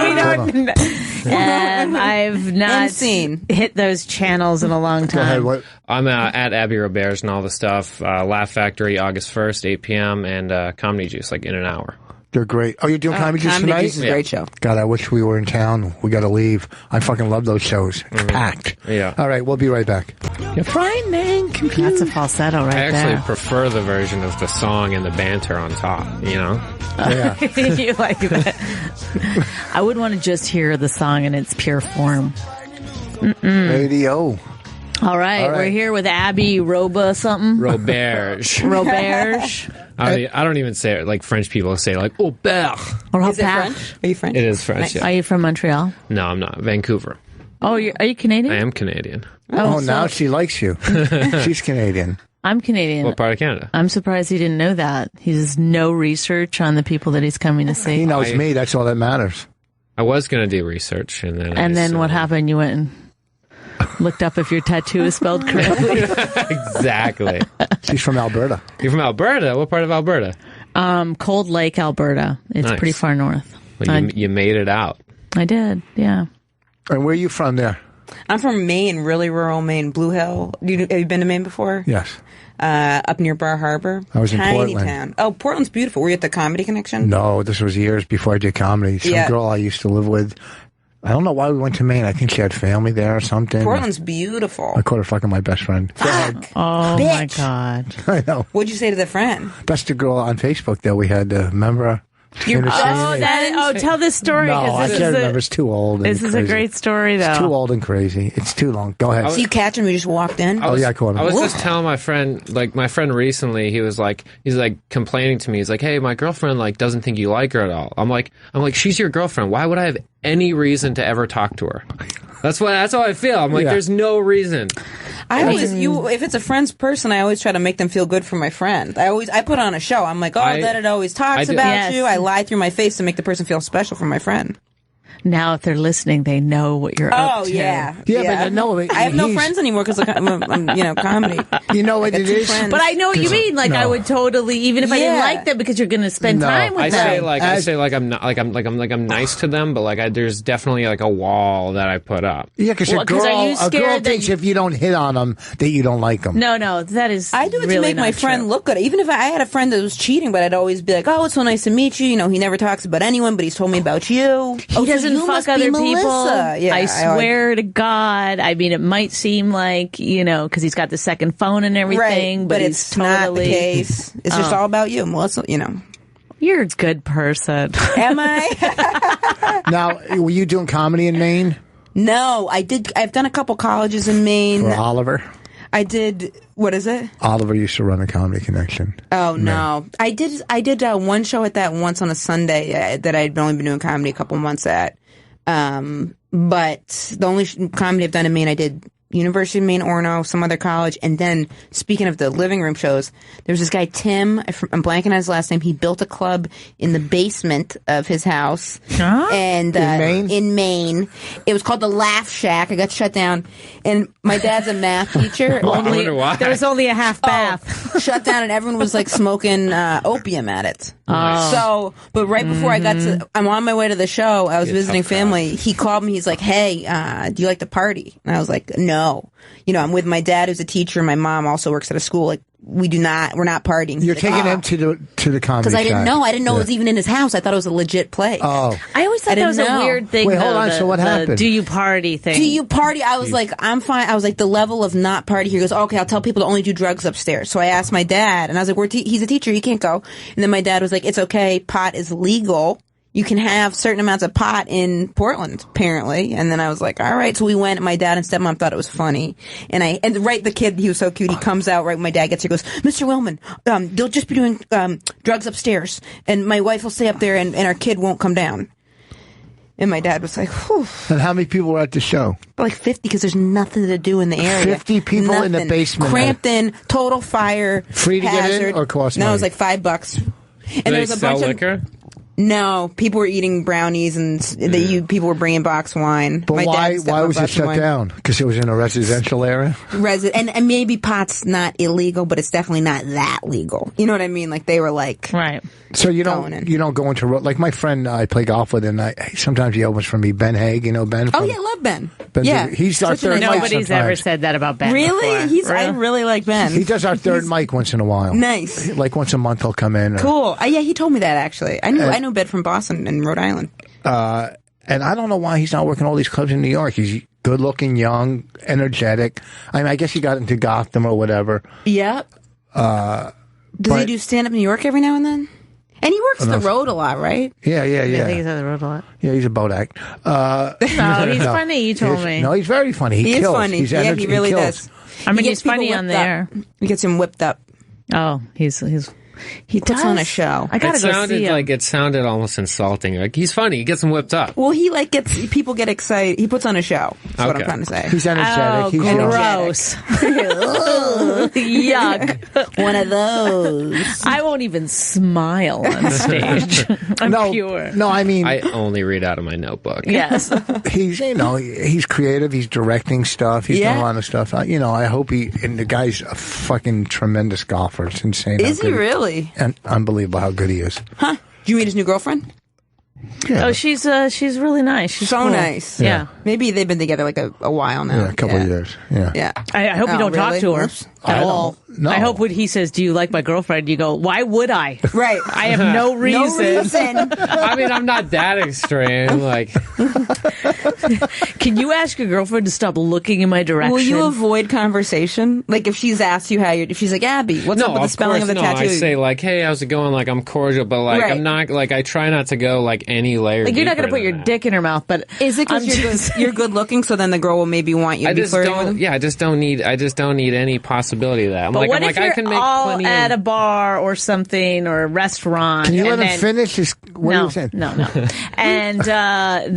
No, we don't. And I've not hit those channels in a long time. Go ahead. What? I'm at Abby Robert's and all the stuff. Laugh Factory, August 1st, 8 p.m. and Comedy Juice, like in an hour. They're great. Oh, you're doing Comedy Juice tonight? Comedy Juice is a great show. God, I wish we were in town. We got to leave. I fucking love those shows. It's packed. Yeah. All right, we'll be right back. You're frightening. That's a falsetto right I there. actually prefer the version of the song and the banter on top, you know? Yeah. You like that. I would want to just hear the song in its pure form. Radio. All right, we're here with Abby Roba something. Roberge. Roberge. I don't even say it like French people say, like, Aubert. Or Is it French? Are you French? It is French, yeah. Are you from Montreal? No, I'm not. Vancouver. Oh, are you Canadian? I am Canadian. Oh, now she likes you. She's Canadian. I'm Canadian. What part of Canada? I'm surprised he didn't know that. He does no research on the people that he's coming to see. He knows me. That's all that matters. I was going to do research, and then And then what happened? You went and looked up if your tattoo is spelled correctly. Exactly. She's from Alberta. You're from Alberta? What part of Alberta? Cold Lake, Alberta. It's Nice. pretty far north. Well, you made it out. I did, yeah. And where are you from there? I'm from Maine, really rural Maine, Blue Hill. Have you been to Maine before? Yes. Up near Bar Harbor. I was in Tiny Portland. town. Oh, Portland's beautiful. Were you at the Comedy Connection? No, this was years before I did comedy. Some girl I used to live with. I don't know why we went to Maine. I think she had family there or something. Portland's beautiful. I caught her fucking my best friend. Go ahead. Oh, Bitch. my God. I know. What'd you say to the friend? That's the girl on Facebook that we had. Remember her? Your tell this story. No, I this can't is remember. It's too old. This is a great story, though. It's too old and crazy. It's too long. Go ahead. So you catch him, you just walked in? I caught him. I was just telling my friend recently, he's complaining to me. He's like, hey, my girlfriend doesn't think you like her at all. I'm like, she's your girlfriend. Why would I have any reason to ever talk to her? That's how I feel. I'm like, there's no reason. If it's a friend's person, I always try to make them feel good for my friend. I put on a show. I'm like, that it always talks about you. I lie through my face to make the person feel special for my friend. Now, if they're listening, they know what you're up to. Yeah. But no, I have no friends anymore because I'm comedy. You know what it is? But I know what you mean. I would totally, even if I didn't like them, because you're going to spend time with them. I say I'm nice to them, but there's definitely a wall that I put up. Yeah, because a girl thinks if you don't hit on them that you don't like them. No, that is. I do it really to make my not friend true. look good. Even if I had a friend that was cheating, but I'd always be like, "Oh, it's so nice to meet you." You know, he never talks about anyone, but he's told me about you. He doesn't fuck other people. Yeah, I swear to God. I mean, it might seem because he's got the second phone and everything, right, but it's totally, not the case. It's just all about you, Melissa. You're a good person. Am I? Now, were you doing comedy in Maine? No, I did. I've done a couple colleges in Maine. For Oliver? I did. What is it? Oliver used to run a Comedy Connection. Oh no, I did one show at that once on a Sunday that I'd only been doing comedy a couple months at. But the only comedy I've done in Maine, I did University of Maine, Orono, some other college. And then, speaking of the living room shows, there's this guy, Tim, I'm blanking on his last name. He built a club in the basement of his house. Huh? And, in Maine. It was called the Laugh Shack. It got shut down. And my dad's a math teacher. I wonder why. There was only a half bath. Shut down, and everyone was smoking opium at it. Oh. So, but right before I got to, I'm on my way to the show. I was visiting family. He called me. He's like, "Hey, do you like to party?" And I was like, "No." I'm with my dad, who's a teacher. My mom also works at a school. We're not partying. You're taking him to the comedy because I didn't know. I didn't know Yeah. it was even in his house. I thought it was a legit place. Oh, I always thought that was a weird thing. Wait, hold on. So what happened? Do you party thing? Do you party? I was like, I'm fine. I was like, the level of not party here. He goes, okay, I'll tell people to only do drugs upstairs. So I asked my dad, and I was like, he's a teacher. He can't go. And then my dad was like, it's okay. Pot is legal. You can have certain amounts of pot in Portland, apparently. And then I was like, all right. So we went, and my dad and stepmom thought it was funny. And the kid, he was so cute. He comes out right when my dad gets here, goes, Mr. Willman, they'll just be doing drugs upstairs. And my wife will stay up there, and our kid won't come down. And my dad was like, whew. And how many people were at the show? Like 50, because there's nothing to do in the area. 50 people in the basement. Cramped in, total fire. Free to hazard. get in or cost money? No, it was like $5. And Do there they was a sell bunch liquor? No, people were eating brownies and people were bringing box wine. But why was it shut down? Because it was in a residential area? And maybe pot's not illegal, but it's definitely not that legal. You know what I mean? Like they were like... Right. So you don't go into... Like my friend I play golf with, and sometimes he opens for me, Ben Haig. You know Ben? Oh, yeah, I love Ben. He's our third mic Nobody's ever said that about Ben Really? before. I really like Ben. He does our third mic once in a while. Nice. Like once a month he'll come in. Cool. Yeah, he told me that actually. I knew Ben from Boston and Rhode Island. And I don't know why he's not working all these clubs in New York. He's good looking, young, energetic. I mean, I guess he got into Gotham or whatever. Yep. Does he do stand up in New York every now and then? And he works the road a lot, right? Yeah. I think he's on the road a lot. Yeah, he's a boat act. No, he's funny, you told me. No, he's very funny. He kills. Funny. He's he really does. I mean, he's funny on there. He gets him whipped up. Oh, he puts on a show. I gotta go see him. It sounded almost insulting. Like he's funny. He gets him whipped up. Well, he people get excited. He puts on a show. That's what I'm trying to say. He's energetic. Oh, he's gross. Yuck. One of those. I won't even smile on stage. I'm pure. No, I mean, I only read out of my notebook. Yes. He's creative. He's directing stuff. He's doing a lot of stuff. I hope and the guy's a fucking tremendous golfer. It's insane. Is he really? And unbelievable how good he is. Huh? Did you meet his new girlfriend? Yeah. Oh, she's really nice. She's so cool. Nice. Yeah. Maybe they've been together like a while now. Yeah, a couple of years. Yeah. Yeah. I hope you don't talk to her at all. No. I hope when he says, "Do you like my girlfriend?" you go, "Why would I?" Right. I have no reason. No reason. I mean, I'm not that extreme. Like, can you ask your girlfriend to stop looking in my direction? Will you avoid conversation? Like if she's asked you if she's like, Abby, what's up with the spelling of the tattoo? I say like, hey, how's it going? Like I'm cordial, but like I'm not like I try not to go like any layer. Like you're not going to put your dick in her mouth, but is it because you're good looking? So then the girl will maybe want you to be flirting with him? Yeah, I just don't need any possibility of that. What if you're all at a bar or something or a restaurant? Can you let him finish? What are you saying? No. And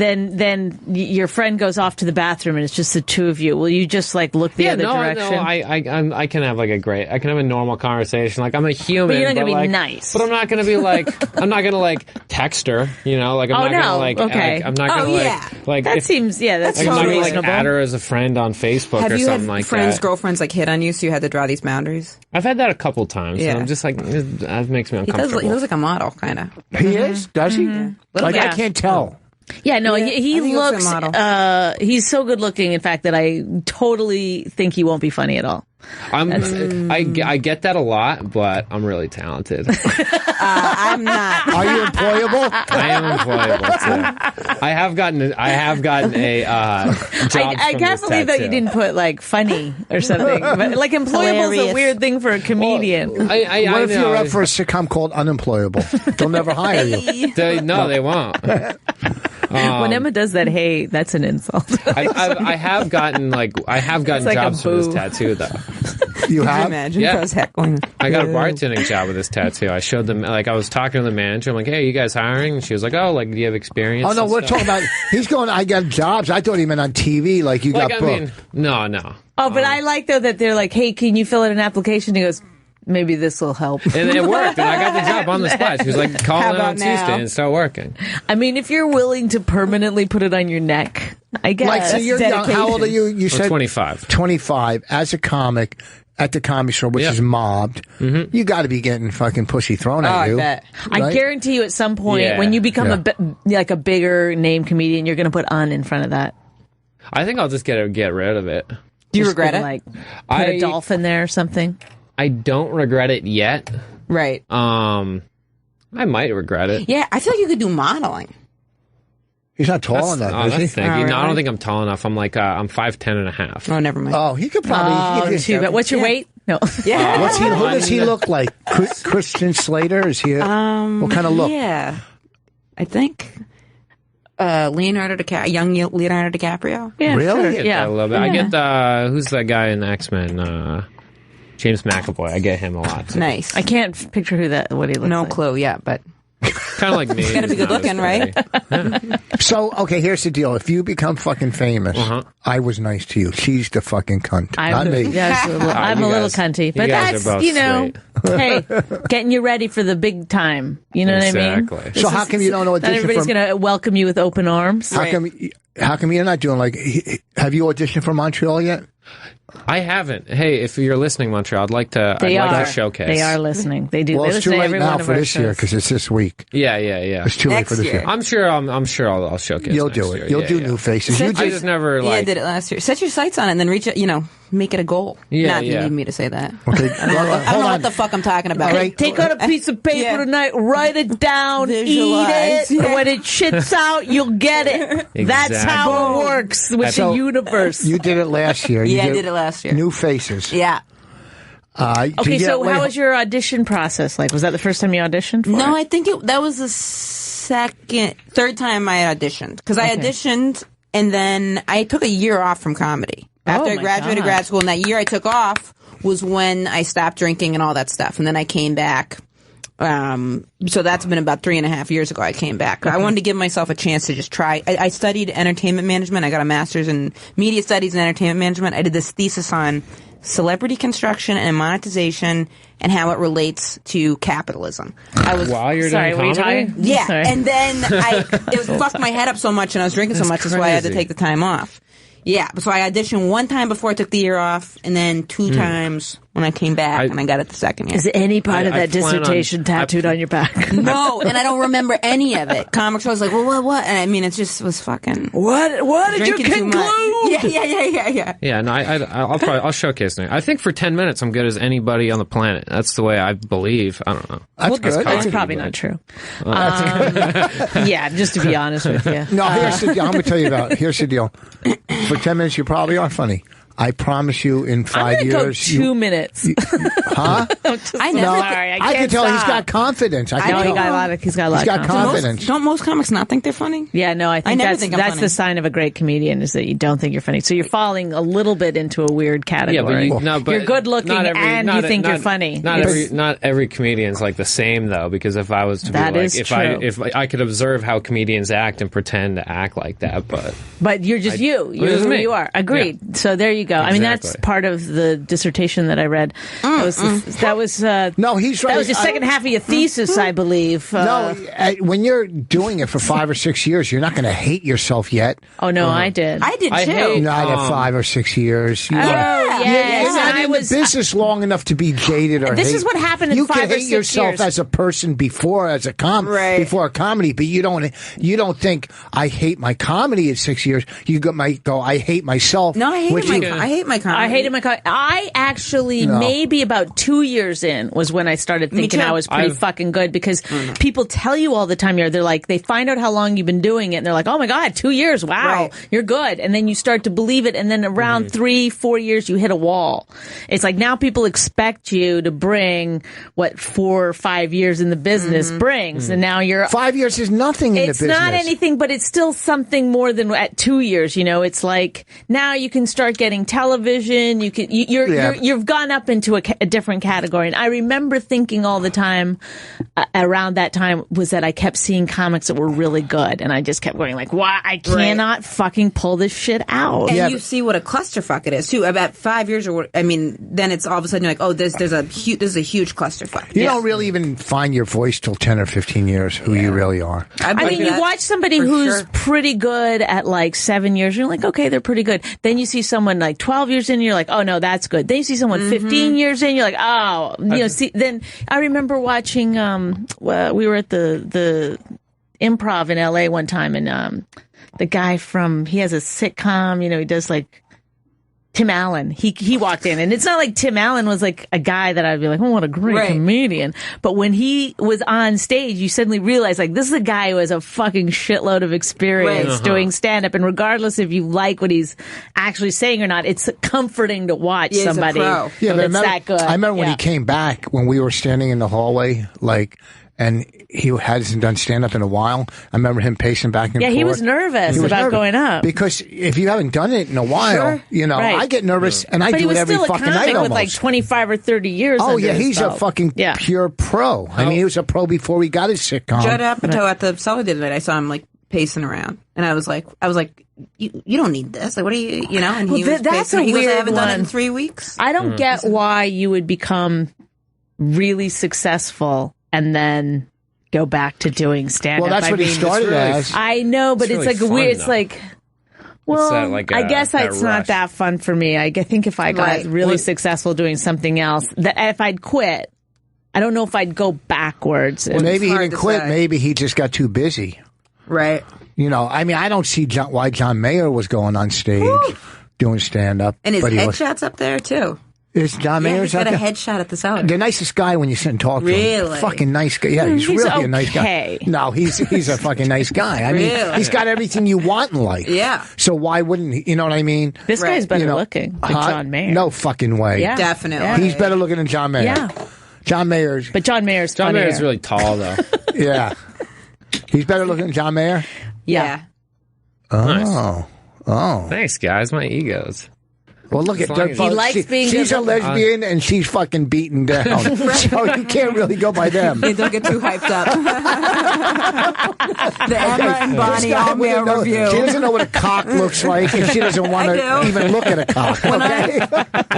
then your friend goes off to the bathroom and it's just the two of you. Will you just like look the other direction? No, I can have like I can have a normal conversation. Like I'm a human. But you're not going to be nice. But I'm not going to be like, I'm not going to like text her, like I'm not going to like, okay. I'm not going to like that seems, that's like, totally I'm not reasonable. Like add her as a friend on Facebook have or something like that. Have you had friends, girlfriends like hit on you so you had to draw these boundaries? I've had that a couple times. Yeah. And I'm just like, that makes me uncomfortable. He looks like a model, kind of. He is? Does he? Like, I can't tell. Yeah, no, he looks, he's so good looking, in fact, that I totally think he won't be funny at all. I get that a lot, but I'm really talented. I'm not. Are you employable? I am employable too. I have gotten a job. I can't believe that you didn't put like funny or something. But like employable is a weird thing for a comedian. What if you're up for a sitcom called Unemployable? They'll never hire you. They won't. When Emma does that, hey, that's an insult. I have gotten jobs for this tattoo though. You have? Imagine yeah. I was heckling. I got a bartending job with this tattoo. I showed them, like, I was talking to the manager. I'm like, hey, you guys hiring? And she was like, oh, like, do you have experience? Oh, no, we're talking about, he's going, I got jobs. I thought he meant on TV, like you got booked. No. Oh, but I like, though, that they're like, hey, can you fill out an application? He goes, maybe this will help. And it worked, and I got the job on the spot. She was like, call in on Tuesday and start working. I mean, if you're willing to permanently put it on your neck, I guess. Like, so you're young. How old are you? You said 25. 25. As a comic at the Comedy Store, which is mobbed, you got to be getting fucking pussy thrown at you. I bet. Right? I guarantee you at some point, when you become a bigger name comedian, you're going to put "un" in front of that. I think I'll just get rid of it. Do you regret it? Like, put a dolphin there or something? I don't regret it yet. Right. I might regret it. Yeah, I feel like you could do modeling. He's not tall enough, is he? I don't think I'm tall enough. I'm like, I'm 5'10" and a half. Oh, never mind. Oh, he could probably. What's your weight? No. Yeah. Who does he look like? Christian Slater? Is he? What kind of look? Yeah. I think Leonardo DiCaprio, young Leonardo DiCaprio. Yeah, really? Sure. Yeah. I love it. I get who's that guy in X-Men? James McAvoy. I get him a lot. Nice. I can't picture what he looks like. No clue yet, but Kind of like me. It's got to be good looking, right? So, okay, here's the deal. If you become fucking famous, I was nice to you. She's the fucking cunt. Not me. Yes, I'm a little cunty. But that's, hey, getting you ready for the big time. You know what I mean? So how come you don't audition? Not everybody's going to welcome you with open arms. How come you're not doing have you auditioned for Montreal yet? I haven't. Hey, if you're listening, Montreal, I'd like to showcase. They are listening. They do. Well, they it's too late now for this year because it's this week. Yeah. It's too late for this year. I'm sure I'll showcase. You'll do it. You'll do new faces. I just never I did it last year. Set your sights on it and then reach it. Make it a goal. Not you need me to say that. Okay. I don't know what the fuck I'm talking about. Okay, take out a piece of paper tonight, write it down, Visualize. eat it. When it shits out, you'll get it. Exactly. That's how it works with the universe. You did it last year. I did it last year. New faces. Yeah. Okay, so how was your audition process like? Was that the first time you auditioned for No, it? I think that was the third time I auditioned. Because I auditioned and then I took a year off from comedy. After I graduated grad school, and that year I took off was when I stopped drinking and all that stuff. And then I came back. So that's been about 3.5 years ago I came back. I wanted to give myself a chance to just try. I studied entertainment management. I got a master's in media studies and entertainment management. I did this thesis on celebrity construction and monetization and how it relates to capitalism. While you're doing comedy? Yeah. Sorry. And then it fucked my head up so much and I was drinking so much, that's why I had to take the time off. Yeah, so I auditioned one time before I took the year off, and then 2 times when I came back, and I got it the second year. Is any part of that dissertation tattooed on your back? No, and I don't remember any of it. Comics, I was like, well, what? And I mean, it just was fucking... What did you conclude? Yeah. Yeah, no, I'll showcase it. I think for 10 minutes I'm good as anybody on the planet. That's the way I believe. I don't know. That's good. That's probably not true. Yeah, just to be honest with you. No, here's the deal. I'm going to tell you about it. Here's the deal. For 10 minutes, you probably are funny. I promise you in 5 years. Go 2 minutes. Huh? I know. Sorry, I can tell he's got confidence. He's got a lot of confidence. Don't most comics not think they're funny? Yeah, no, I think that's the sign of a great comedian is that you don't think you're funny. So you're falling a little bit into a weird category. Yeah, but you're good looking and you think you're funny. Not every comedian's like the same though, because if I was to be if I could observe how comedians act and pretend to act like that, but you're just you. You're who you are. Agreed. Yeah. So there you go. Exactly. I mean, that's part of the dissertation that I read. That was no, he's right. That was the second half of your thesis, I believe. No, when you're doing it for 5 or 6 years, you're not going to hate yourself yet. Oh no, I did. I did too. Not at 5 or 6 years. You're not in the business long enough to be jaded or. This is what happened in 5 or 6 years. You can hate yourself as a person before a comedy, but you don't think I hate my comedy at 6 years. You might go, I hate myself. No, I hate my comedy. I hated my comedy. I actually maybe about 2 years in was when I started thinking I was pretty fucking good because people tell you all the time they're like they find out how long you've been doing it and they're like, oh my god, 2 years, wow, you're good, and then you start to believe it, and then around 3-4 years you hit a wall. It's like now people expect you to bring what 4 or 5 years in the business brings, and now you're 5 years is nothing in the business. It's not anything, but it's still something more than at 2 years. You know, it's like now you can start getting television. You've gone up into a different category. And I remember thinking all the time around that time was that I kept seeing comics that were really good, and I just kept going like, "Why I cannot fucking pull this shit out." And you see what a clusterfuck it is too. About 5 years then it's all of a sudden you're like, "Oh, this is a huge clusterfuck." You don't really even find your voice till 10 or 15 years. Who you really are. I mean, you watch somebody who's pretty good at like 7 years. You're like, okay, they're pretty good. Then you see someone like 12 years in, you're like, oh no, that's good. Then you see someone 15 years in, you're like, oh, then I remember watching, we were at the Improv in LA one time, and the guy he has a sitcom, he does like Tim Allen. He walked in, and it's not like Tim Allen was like a guy that I'd be like, oh, what a great comedian. But when he was on stage, you suddenly realize like this is a guy who has a fucking shitload of experience doing stand up, and regardless if you like what he's actually saying or not, it's comforting to watch somebody that's that good. I remember when he came back, when we were standing in the hallway, like. and he hasn't done stand-up in a while. I remember him pacing back and forth. Yeah, he was nervous about going up. Because if you haven't done it in a while, you know, I get nervous, and I do it every fucking night almost. With like 25 or 30 years Oh, under yeah, his he's belt. a fucking pure pro. I mean, he was a pro before he got his sitcom. Judd Apatow at the Cellar the other night, I saw him, like, pacing around. And I was like, you don't need this. Like, what are you, you know? And he was that's pacing. a He goes, weird I haven't done it in one. 3 weeks. I don't get why you would become really successful and then go back to doing stand-up. Well, that's what he started as. I know, but it's really like a fun, weird. It's though. like, well, that, like, I guess that it's not rush. that fun for me. I think if I got really successful doing something else, that if I'd quit, I don't know if I'd go backwards. Well, maybe he didn't quit. Maybe he just got too busy. Right. You know, I mean, I don't see why John Mayer was going on stage doing stand-up. And his but headshot's up there, too. Is John Yeah, Mayer's he's got up a there? headshot at the Cellar. The nicest guy when you sit and talk to him. Really? Fucking nice guy. Yeah, he's really a nice guy. No, he's a fucking nice guy. I mean, Really? he's got everything you want in life. Yeah. So why wouldn't he? You know what I mean? This guy's better You know, looking than John Mayer. No fucking way. Yeah. Definitely. He's better looking than John Mayer. Yeah. John Mayer's. But John Mayer's John funnier. Mayer's really tall, though. Yeah. He's better looking than John Mayer? Yeah. Oh. Nice. Oh. Thanks, guys. My egos. Well, look at As long that. as- He likes being She's a good lesbian and she's fucking beaten down. So you can't really go by them. Hey, don't get too hyped up. The Emma and Bonnie all male review. She doesn't know what a cock looks like, and she doesn't want to even look at a cock. Okay?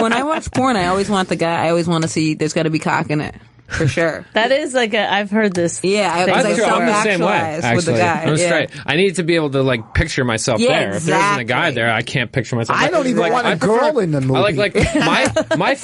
When I watch porn, I always want the guy. I always want to see. There's got to be cock in it for sure. That is like I've heard this. Yeah, I'm the same way. self-actualize with the Actually, guy. I'm yeah. straight. I need to be able to like picture myself Yeah, there. If there isn't a guy exactly. there, I can't picture myself. I don't even want a girl in the movie. I like my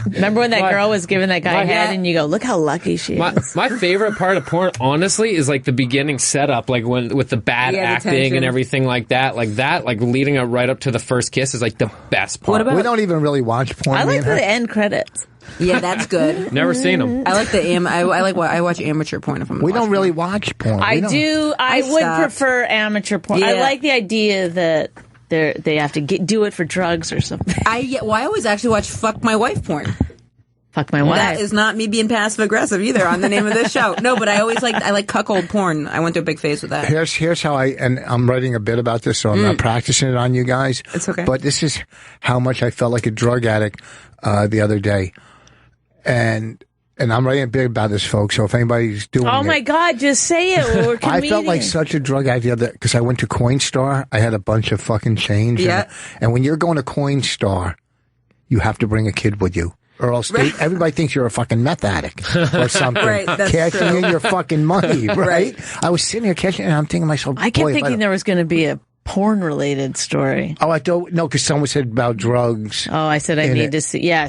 Remember when that girl was giving that guy my- head, and you go, "Look how lucky she is." my favorite part of porn, honestly, is like the beginning setup, like when with the bad Yeah, the acting tension. and everything like that, like leading up right up to the first kiss is like the best part. We don't even really watch porn. I me like and her. the end credits. Yeah, that's good. Never seen them. I like I watch amateur porn if I'm. We don't really watch porn. I We don't. do. I would stopped. prefer amateur porn. I Yeah. like the idea that they have to do it for drugs or something. I always actually watch fuck my wife porn. Fuck my wife. That is not me being passive aggressive either on the name of this show. No, but I like cuckold porn. I went through a big phase with that. Here's how and I'm writing a bit about this, so I'm not practicing it on you guys. It's okay. But this is how much I felt like a drug addict the other day. And I'm writing a bit about this, folks, so if anybody's doing Oh it. my God! Just say it. We're I comedians. felt like such a drug addict the other because I went to Coinstar. I had a bunch of fucking change. Yeah. And when you're going to Coinstar, you have to bring a kid with you. Or else everybody thinks you're a fucking meth addict or something. Right, that's cashing true. in your fucking money, right? I was sitting here cashing, and I'm thinking to myself, I kept boy, if thinking there was going to be a porn-related story. Oh, I don't know, because someone said about drugs. Oh, I said I in need it. to see. Yeah,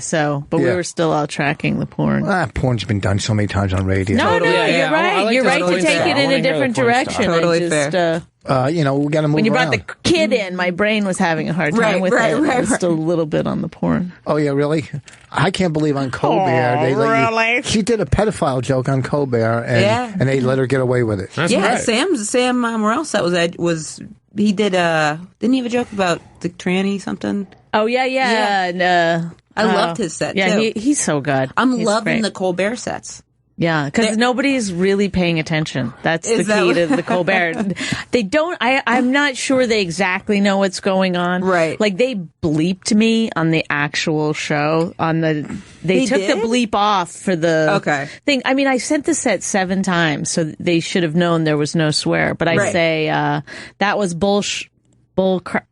but we Yeah. were still out tracking the porn. Porn's been done so many times on radio. No, Yeah, you're yeah, right. I like You're the right to porn take star. it I in wanna a hear different the porn star. direction. Totally I just, fair. We got to move when you around. brought the kid in, my brain was having a hard time Right, with right, it. right, Just a little bit on the porn. Oh, yeah, really? I can't believe on Colbert they let really? she did a pedophile joke on Colbert, and Yeah. and they let her get away with it. That's Yeah, right. Sam Morrell set was he did didn't he have a joke about the tranny something? Oh, yeah. And, I loved his set, Yeah, too. He's so good. I'm He's loving great. the Colbert sets. Yeah, because nobody's really paying attention. That's the Is that key what- to the Colbert. They don't. I'm not sure they exactly know what's going on. Right. Like they bleeped me on the actual show. They They took did? the bleep off for the Okay. thing. I mean, I sent the set 7 times, so they should have known there was no swear. But I Right. say that was bull crap.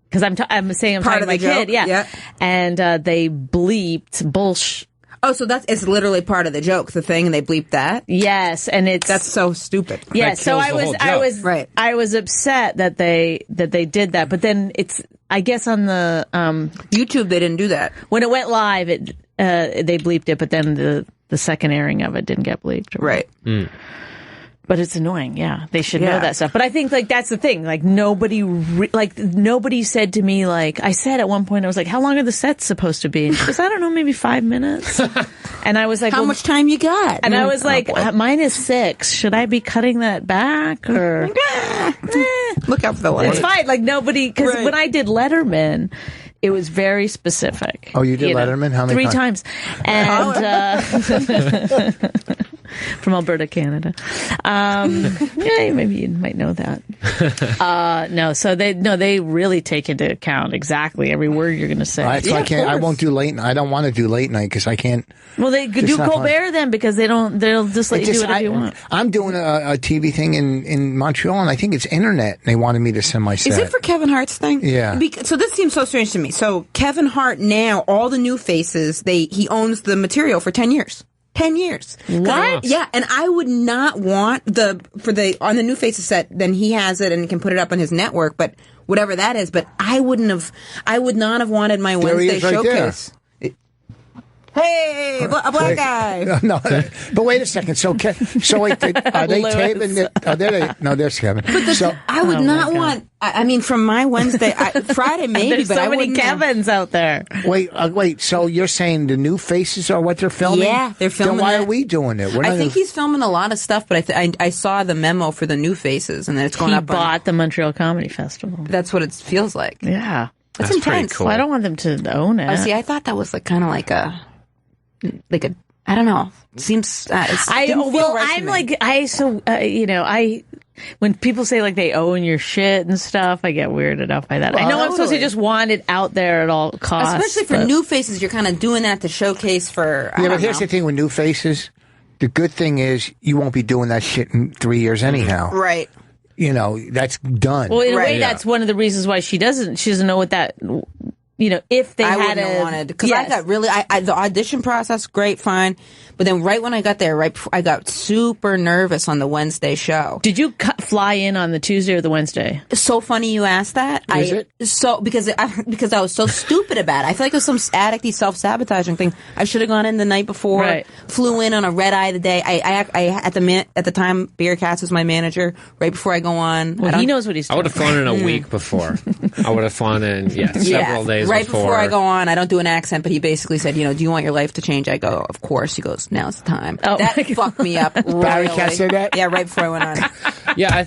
Because I'm saying I'm Part talking of to my the kid, joke, yeah. And they bleeped bullsh. Oh, so it's literally part of the joke, the thing, and they bleep that. Yes, and That's so stupid. Yeah, That so kills I the was, whole I joke. was, Right. I was upset that they did that, but then I guess on the YouTube they didn't do that. when it went live, they bleeped it, but then the second airing of it didn't get bleeped. Right. But it's annoying. Yeah, they should know Yeah. that stuff. But I think like that's the thing. Like nobody said to me like I said at one point I was like, how long are the sets supposed to be? And she goes, I don't know, maybe 5 minutes. And I was like, How well, much time you got? And I was like, mine is 6. Should I be cutting that back or? Look out for the line. It's fine. Like nobody, because Right. when I did Letterman, it was very specific. Oh, you did know, Letterman? How many 3 times? And from Alberta, Canada. Yeah, maybe you might know that. No, so they really take into account exactly every word you're going to say. That's why I won't do late night. I don't want to do late night because I can't. Well, they could do Colbert then because they'll just let you do whatever you want. I'm doing a TV thing in Montreal, and I think it's internet. And they wanted me to send my set. Is it for Kevin Hart's thing? Yeah. So this seems so strange to me. So Kevin Hart now, all the new faces, he owns the material for 10 years. 10 years. What? Yeah, and I would not want on the new faces set, then he has it and can put it up on his network, but whatever that is, but I would not have wanted my Wednesday showcase. Hey, a black guy. No, but wait a second. So wait, are they taping it? No, there's Kevin. But I would not want. I mean, from my Wednesday, Friday maybe. There's but so I many Kevins out there. Wait. So you're saying the new faces are what they're filming? Yeah, they're filming. Then why are we doing it? I think he's filming a lot of stuff, but I saw the memo for the new faces, and then it's going up. He bought the Montreal Comedy Festival. That's what it feels like. Yeah, that's intense. Cool. Well, I don't want them to own it. See, I thought that was kind of like a. I don't know. Seems. When people say like they own your shit and stuff, I get weirded out by that. I know I'm supposed to just want it out there at all costs, especially for new faces. You're kind of doing that to showcase for. Yeah, but here's the thing with new faces. The good thing is you won't be doing that shit in 3 years anyhow. Right. You know, that's done. Well, in a way, that's one of the reasons why she doesn't know what that. If they I wouldn't have wanted, because I got really, the audition process, great, fine. But then right when I got there, I got super nervous on the Wednesday show. Did you fly in on the Tuesday or the Wednesday? So funny you asked that. Is it? So, because I was so stupid about it. I feel like it was some addicty self-sabotaging thing. I should have gone in the night before, right. Flew in on a red eye the day. At the time, Beer Cats was my manager. Right before I go on. Well, he knows what he's doing. I would have flown in a week before. I would have flown in, several days right before I go on. I don't do an accent, but he basically said, do you want your life to change? I go, of course. He goes, now's the time. Oh, that fucked me up. Barry Cat said that? Yeah, right before I went on. Yeah,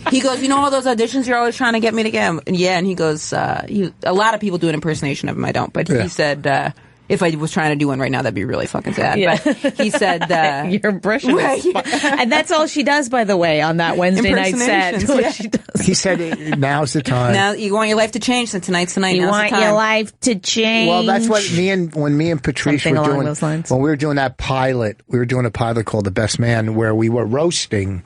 he goes, all those auditions you're always trying to get me to get? Yeah, and he goes, a lot of people do an impersonation of him. I don't, but he said, if I was trying to do one right now, that'd be really fucking sad. Yeah. But he said, your impression is fun. And that's all she does, by the way, on that Wednesday night set. Yeah. She does. He said, now's the time. Now you want your life to change, so tonight's the night. You want your life to change. Well, that's what when me and Patrice Something were along doing. Those lines. When we were doing that pilot, we were doing a pilot called The Best Man, where we were roasting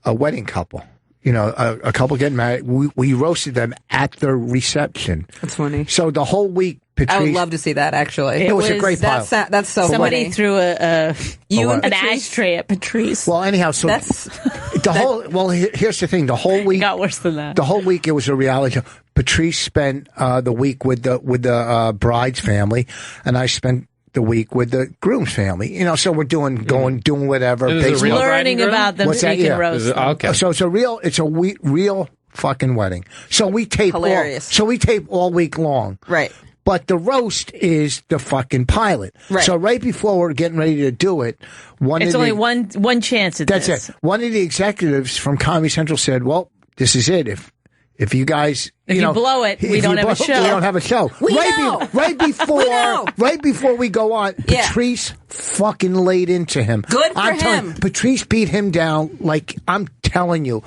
a wedding couple. A couple getting married. We roasted them at the reception. That's funny. So the whole week, Patrice. I would love to see that, actually. It was a great pilot. That's so Somebody funny. threw an Patrice? ashtray at Patrice. Well, anyhow, so here's the thing. The whole week. It got worse than that. The whole week, it was a reality show. Patrice spent the week with the bride's family, and I spent the week with the groom's family. So we're doing whatever. Learning about them so you can roast them. Okay. So it's a real fucking wedding. So we tape hilarious. We tape all week long. Right. But the roast is the fucking pilot. Right. So right before we're getting ready to do it, it's only one chance at this. That's it. One of the executives from Comedy Central said, "Well, this is it. If you guys, if you blow it, we don't have a show. We don't have a show. Right before we go on, Patrice fucking laid into him. Good for him. Patrice beat him down like I'm telling you.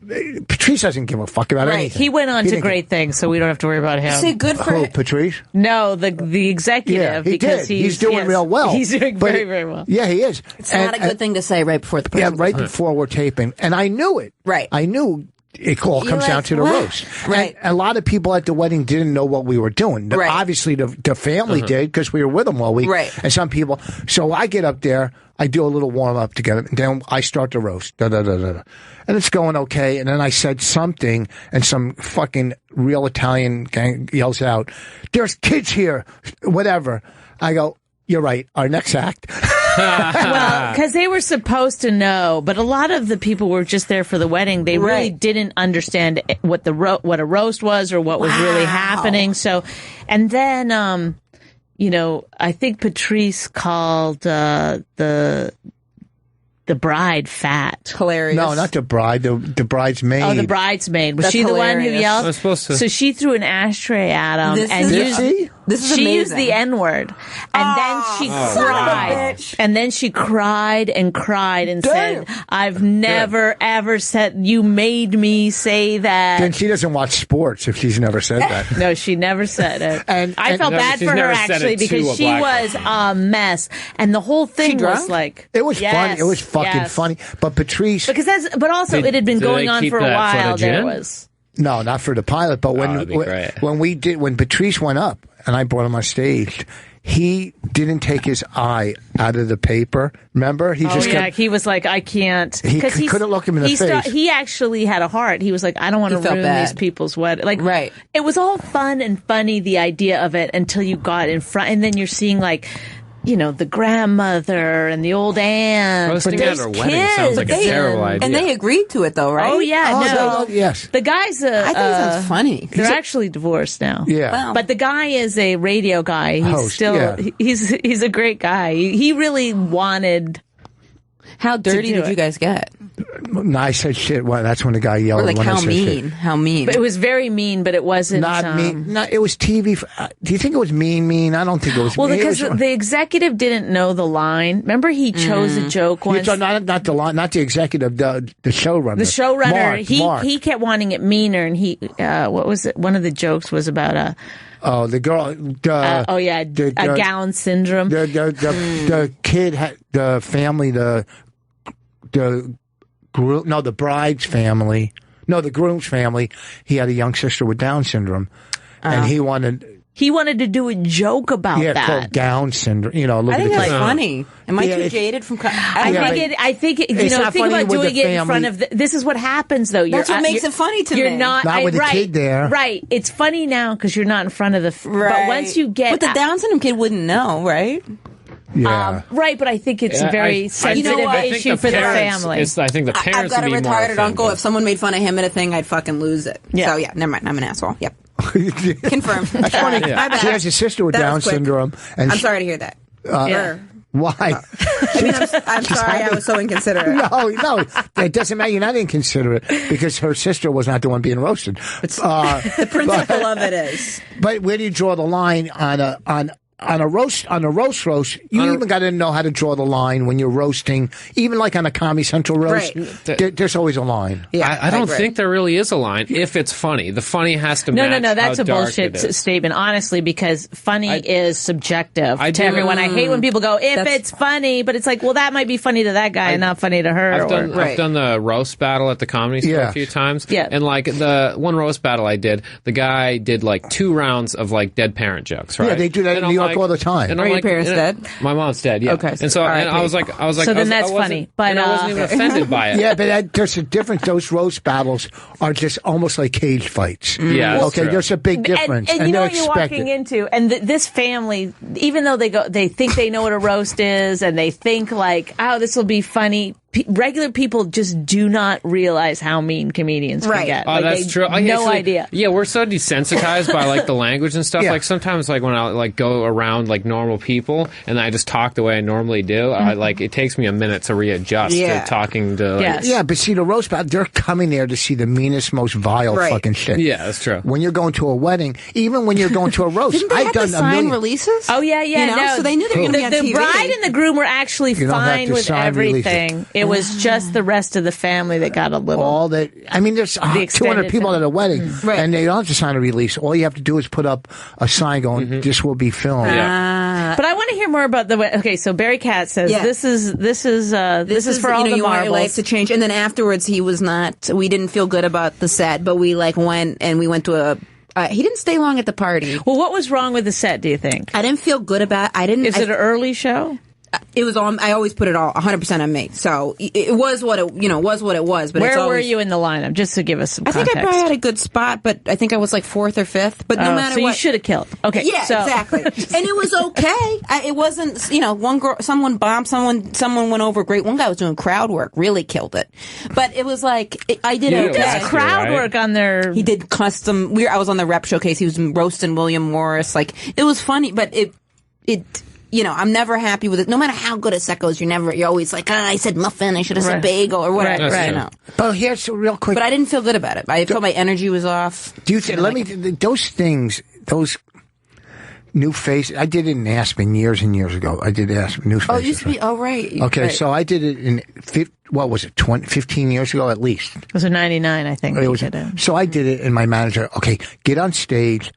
Patrice doesn't give a fuck about anything. He went on to great things, so we don't have to worry about him. Say good for him. Patrice? No, the executive. Yeah, because he's doing real well. He's doing very, very well. Yeah, he is. It's not a good thing to say right before the person. Yeah, right before we're taping. And I knew it. Right. I knew it all comes down to the roast. Right. And a lot of people at the wedding didn't know what we were doing. Right. Obviously, the family did because we were with them all week. Right. And some people. So I get up there. I do a little warm up together. And then I start the roast. And it's going okay. And then I said something, and some fucking real Italian gang yells out, "There's kids here," whatever. I go, "You're right. Our next act." Well, because they were supposed to know, but a lot of the people were just there for the wedding. They really didn't understand what a roast was or what was really happening. So, and then, I think Patrice called the bride fat. Hilarious. No, not the bride. The bridesmaid. Oh, the bridesmaid. Was That's she hilarious. the one who yelled? I was supposed to. So she threw an ashtray at him. Did she? This is she amazing. used the N-word, and then she cried, and then she cried and cried and said, "I've never ever said. You made me say that." Then she doesn't watch sports if she's never said that. No, she never said it. And I felt bad for her actually because she was a mess, and the whole thing was like it was funny. It was fucking funny. But Patrice, but also it had been going on for a while. There was. No, not for the pilot, but when Patrice went up and I brought him on stage, he didn't take his eye out of the paper. Remember? He he was like, I can't. He couldn't look him in the face. He actually had a heart. He was like, I don't want to ruin these people's wedding. Like, right. It was all fun and funny, the idea of it, until you got in front, and then you're seeing like, you know, the grandmother and the old aunt. Roasting at her wedding sounds like a terrible idea. And they agreed to it, though, right? Oh, yeah. Yes. The guy's I think that's funny. They're actually divorced now. Yeah. Wow. But the guy is a radio guy. He's he's a great guy. He really wanted. How dirty did you guys get? No, I said shit. Well, that's when the guy yelled. Or like when how I said mean? Shit. How mean? But it was very mean, but it wasn't. Not mean. No, it was TV. Do you think it was mean? I don't think it was well, mean. Because the executive didn't know the line. Remember, he chose a joke once. Not the line, not the executive, the showrunner. The showrunner. Mark. He kept wanting it meaner, and he what was it? One of the jokes was about the girl. A gown syndrome. The kid had the family. The groom. No, the bride's family. No, the groom's family. He had a young sister with Down syndrome, and he wanted. He wanted to do a joke about that. Yeah, called Down syndrome. You know, I think that's funny. Am I too jaded from? I think you know. Think about doing it in front of. This is what happens, though. That's what makes it funny to me. You're not with the kid there. Right. It's funny now because you're not in front of the. Right. But once you get, but the Down syndrome kid wouldn't know, right? Yeah. Right, but I think it's a very sensitive issue for the family. I think the parents. I've got a retarded uncle. If someone made fun of him at a thing, I'd fucking lose it. Yeah. So never mind. I'm an asshole. Yep. Confirmed. That's funny. She has a sister with Down syndrome. And I'm sorry to hear that. Why? I'm sorry I was so inconsiderate. No, it doesn't matter. You're not inconsiderate because her sister was not the one being roasted. The principle of it is. But where do you draw the line on a roast, you even got to know how to draw the line when you're roasting, even like on a Comedy Central roast. Right. There's always a line. Yeah, I don't think there really is a line if it's funny. The funny has to match. No, that's how a dark bullshit statement, honestly, because funny is subjective to everyone. I hate when people go, if it's funny, but it's like, well, that might be funny to that guy and not funny to her. I've done the roast battle at the Comedy Store a few times. Yeah. And like the one roast battle I did, the guy did like 2 rounds of like dead parent jokes, right? Yeah, they do that in New York all the time. And Are your parents dead? My mom's dead, yeah. Okay. And so I was like, so then that's funny. But I wasn't even offended by it. Yeah, but there's a difference. Those roast battles are just almost like cage fights. Yeah, okay, true. There's a big difference. And you know what you're walking into. And this family, even though they think they know what a roast is, and they think like, oh, this will be funny. Regular people just do not realize how mean comedians can get. Oh, like, that's true. No idea. Yeah, we're so desensitized by like the language and stuff. Like sometimes, like when I like go around like normal people and I just talk the way I normally do, I like it takes me a minute to readjust to talking to. Like, yeah, but see the roast battle, they're coming there to see the meanest, most vile fucking shit. Yeah, that's true. When you're going to a wedding, even when you're going to a roast, didn't they have to sign releases? Oh yeah. You know? No. So they knew they were going to be on TV. The bride and the groom were actually fine with everything. It was just the rest of the family that got a little. There's 200 people at a wedding, and they don't have to sign a release. All you have to do is put up a sign going, "This will be filmed." But I want to hear more about the. Okay, so Barry Katz says this is for all the you marbles. Want your life to change, and then afterwards he was not. We didn't feel good about the set, but we went to a. He didn't stay long at the party. Well, what was wrong with the set? Do you think? I didn't feel good about. Is it an early show? It was all. I always put it all 100% on me. So it was what it was. But where were you in the lineup? Just to give us some context. I think I probably had a good spot, but I think I was like 4th or 5th. But no matter so what, you should have killed. Okay, yeah, exactly. And it was okay. It wasn't. One girl, someone bombed, someone went over. Great. One guy was doing crowd work, really killed it. But it was like I did okay. He does crowd work on their. He did custom. I was on the rep showcase. He was roasting William Morris. Like it was funny, but it. I'm never happy with it. No matter how good a set goes, you're always like, I said muffin, I should have said bagel or whatever. Right. But here's real quick. But I didn't feel good about it. I felt my energy was off. Do you think, those things, new face. I did it in Aspen years and years ago. I did Aspen new faces. Oh, it used to be. Oh, right. Okay, right. so I did it in 15 years ago at least. It was in 99, I think. So I did it, and my manager, okay, get on stage,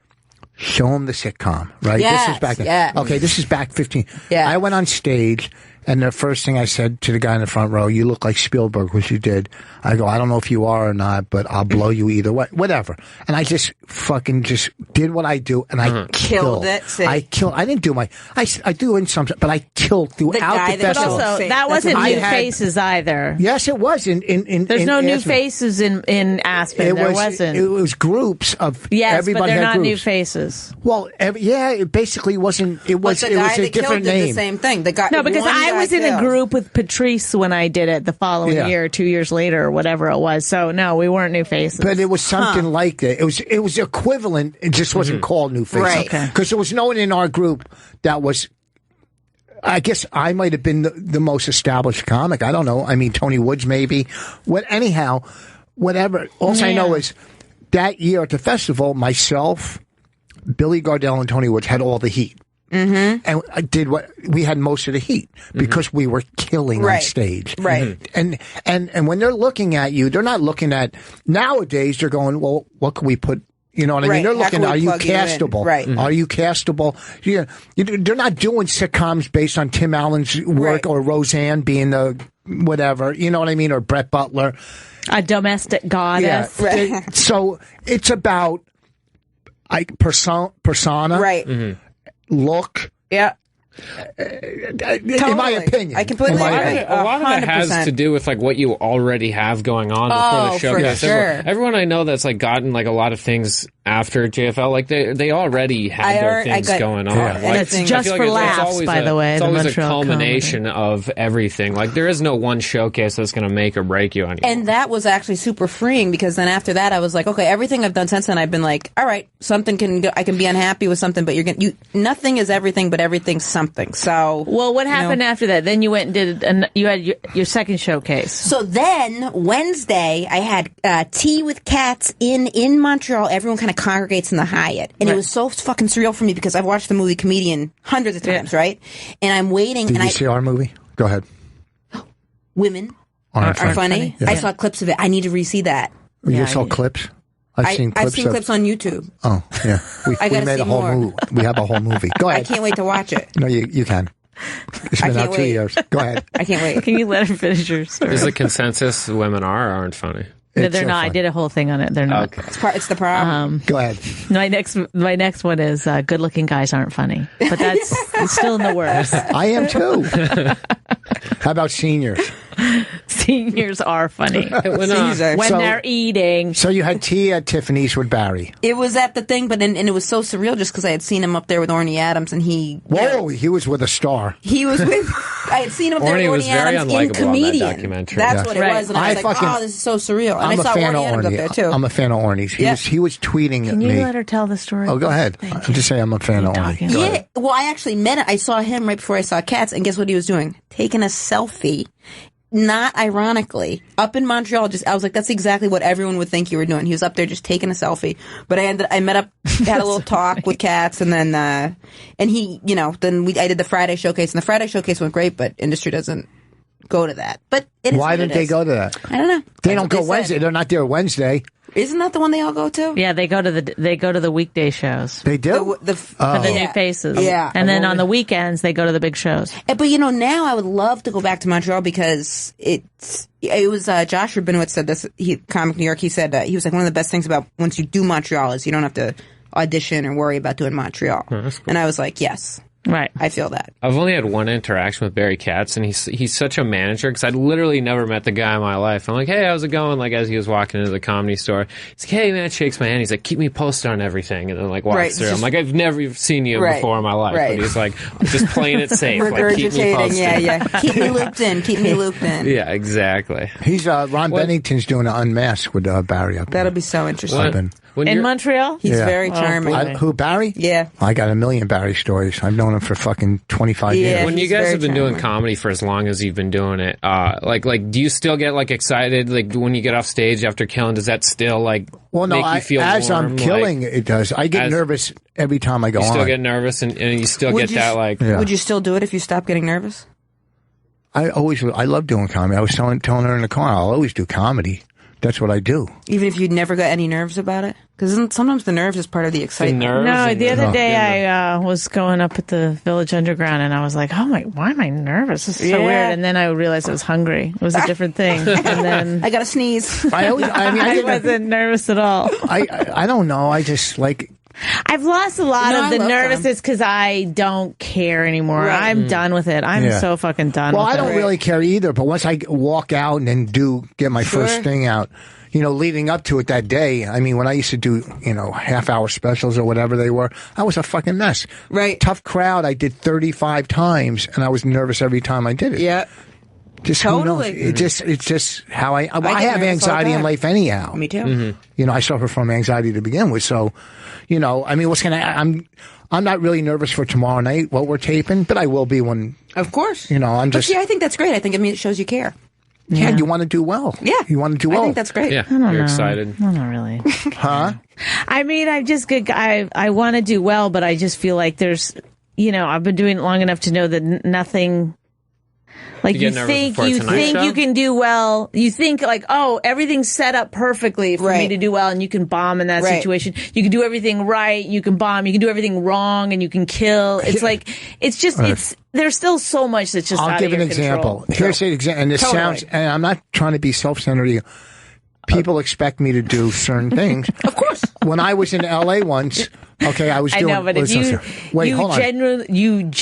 show him the sitcom, right? Yes, this is back then. yes. Okay, this is back 15. Yeah. I went on stage, and the first thing I said to the guy in the front row, you look like Spielberg, which you did. I go, I don't know if you are or not, but I'll blow you either way. Whatever. And I just fucking just did what I do, and I killed it. I didn't do I do in some, but I killed throughout the But festival. also, that wasn't new faces either. Yes, it was. There's no new faces in Aspen. There wasn't. It was groups of everybody but they're had not groups. new faces. Well, it basically wasn't. It was. But the It guy was a that different killed did name. the same thing. The guy. No, because one I guy was in a killed. group with Patrice when I did it the following year, 2 years later, or whatever it was. So no, we weren't new faces. But it was something like that. It was equivalent. It just wasn't called new faces. Right. Because there was no one in our group that was. I guess I might have been the most established comic. I don't know. I mean, Tony Woods maybe. Anyhow, whatever. All I know is that year at the festival, myself, Billy Gardell, and Tony Woods had all the heat. Mm-hmm. And I did we had most of the heat because we were killing on stage. Right. And when they're looking at you, they're not looking at, nowadays they're going, well, what can we put, you know what I mean? They're looking, are you castable? Right. Are you castable? Yeah. They're not doing sitcoms based on Tim Allen's work or Roseanne being the whatever, you know what I mean? Or Brett Butler. A domestic goddess. Yeah. So it's about persona. Right. Look. Yeah. In my opinion. I completely agree. A lot of it has to do with like what you already have going on before the showcase. For sure. Everyone I know that's like gotten like a lot of things after JFL, like they already had their things going on. Yeah. And it's just for laughs, by the way. It's always a Montreal culmination of everything. Like there is no one showcase that's going to make or break you anymore. And that was actually super freeing because then after that I was like, okay, everything I've done since then, I've been like, all right, something can go, I can be unhappy with something, but nothing is everything, but everything's something. So, well, what happened after that? Then you went and did, you had your second showcase. So then Wednesday I had tea with cats in Montreal. Everyone kind of congregates in the Hyatt, and it was so fucking surreal for me because I've watched the movie Comedian hundreds of times, right? And I'm waiting. Did you see our movie? Go ahead. Women are funny. Yeah. I saw clips of it. I need to re-see that. You saw clips? I've seen clips on YouTube. Oh, yeah. We made a whole more. movie. We have a whole movie. Go ahead. I can't wait to watch it. No, you can. It's been out 2 years. Go ahead. I can't wait. Can you let her finish your story? Is the consensus women aren't funny? No, they're not. I did a whole thing on it. They're not. Okay. It's the problem. Go ahead. My next one is good-looking guys aren't funny, but that's it's still in the works. I am too. How about seniors? Seniors are funny when they're eating. So you had tea at Tiffany's with Barry. It was at the thing, but and it was so surreal just because I had seen him up there with Orny Adams, and he was with a star. He was with. I had seen him up there with Orny Adams in Comedian. That's what it was, and I was like, oh, this is so surreal. And I saw Orny Adams up there too. I'm a fan of Orny's. He was tweeting at me. Can you let her tell the story? Oh, go ahead. I'm just saying I'm a fan of Orny. Yeah. Well, I actually met it. I saw him right before I saw Cats, and guess what he was doing? Taking a selfie. Not ironically, up in Montreal, I was like, that's exactly what everyone would think you were doing. He was up there just taking a selfie. But I met up, had a little talk with Cats, and then, and he, I did the Friday showcase, and the Friday showcase went great, but industry doesn't go to that. But why didn't they go to that? I don't know. They don't go Wednesday. They're not there Wednesday. Isn't that the one they all go to? Yeah, they go to the weekday shows. They do for the new faces. Yeah, and then on the weekends they go to the big shows. But now I would love to go back to Montreal because it was Josh Rabinowitz said this. Comic New York. He said he was like, one of the best things about once you do Montreal is you don't have to audition or worry about doing Montreal. Oh, that's cool. And I was like, yes. Right. I feel that. I've only had one interaction with Barry Katz, and he's such a manager because I'd literally never met the guy in my life. I'm like, hey, how's it going? Like, as he was walking into the Comedy Store, he's like, hey, man, shakes my hand. He's like, keep me posted on everything. And then, like, walks through. I'm like, I've never seen you before in my life. But he's like, just playing it safe. Like, keep me posted. Yeah. Keep me looped in. Keep me looped in. Yeah, exactly. He's, Ron Bennington's doing an unmask with Barry up there. That'll be so interesting. In Montreal? He's very charming. Who, Barry? Yeah. I got a million Barry stories. I've known him for fucking 25 years. When you guys have been doing comedy for as long as you've been doing it, like, do you still get like excited? Like when you get off stage after killing, does that still like make you feel as warm? I'm killing, it does. I get nervous every time I go on. You still get nervous, and you still get that like. Yeah. Would you still do it if you stopped getting nervous? I love doing comedy. I was telling her in the car, I'll always do comedy. That's what I do. Even if you never got any nerves about it? Because sometimes the nerves is part of the excitement. No, the other day I was going up at the Village Underground and I was like, why am I nervous? This is so weird. And then I realized I was hungry. It was a different thing. And then I got to sneeze. I wasn't nervous at all. I don't know. I just like... I've lost a lot of the nervousness because I don't care anymore. Right. I'm done with it. I'm so fucking done with it. Well, I don't really care either, but once I walk out and then get my first thing out, leading up to it that day, I mean, when I used to do, half-hour specials or whatever they were, I was a fucking mess. Right. Tough Crowd, I did 35 times, and I was nervous every time I did it. Yeah. Just totally. It's just how I have anxiety in life anyhow. Me too. I suffer from anxiety to begin with, so... I mean, I'm not really nervous for tomorrow night, what we're taping, but I will be when... Of course. I'm just... But see, I think that's great. I think it shows you care. Yeah, you want to do well. Yeah. You want to do well. I think that's great. Yeah, you're excited. No, not really. Huh? I mean, I want to do well, but I just feel like there's, I've been doing it long enough to know that nothing... Like you think you can do well. You think like, oh, everything's set up perfectly for me to do well, and you can bomb in that situation. You can do everything right. You can bomb. You can do everything wrong, and you can kill. It's like there's still so much that's just. I'll give an example. Here's an example, and this sounds. And I'm not trying to be self-centered. People expect me to do certain things. Of course. When I was in LA once, I was doing... I know, but if you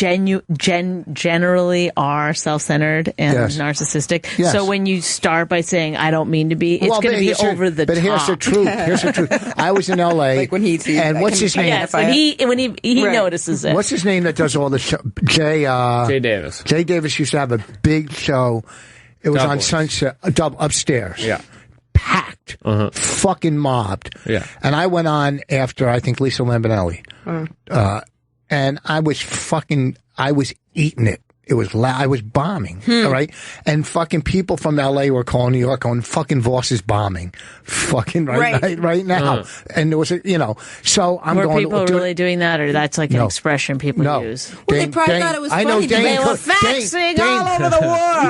generally are self-centered and narcissistic. Yes. So when you start by saying, I don't mean to be, it's going to be over the top. But here's the truth. I was in LA. Like when he sees and what's his name? Yes, when he notices it. What's his name that does all the show? Jay Davis. Jay Davis used to have a big show. It was on Sunset, upstairs. Yeah. Packed, fucking mobbed. Yeah. And I went on after, I think, Lisa Lambanelli. And I was eating it. It was loud. I was bombing, all right? And fucking people from L.A. were calling New York going, fucking Voss is bombing. Fucking right now. And there was so I'm going... Were people really doing that, or that's like an expression people use? Well, they probably thought it was funny. They were faxing all over the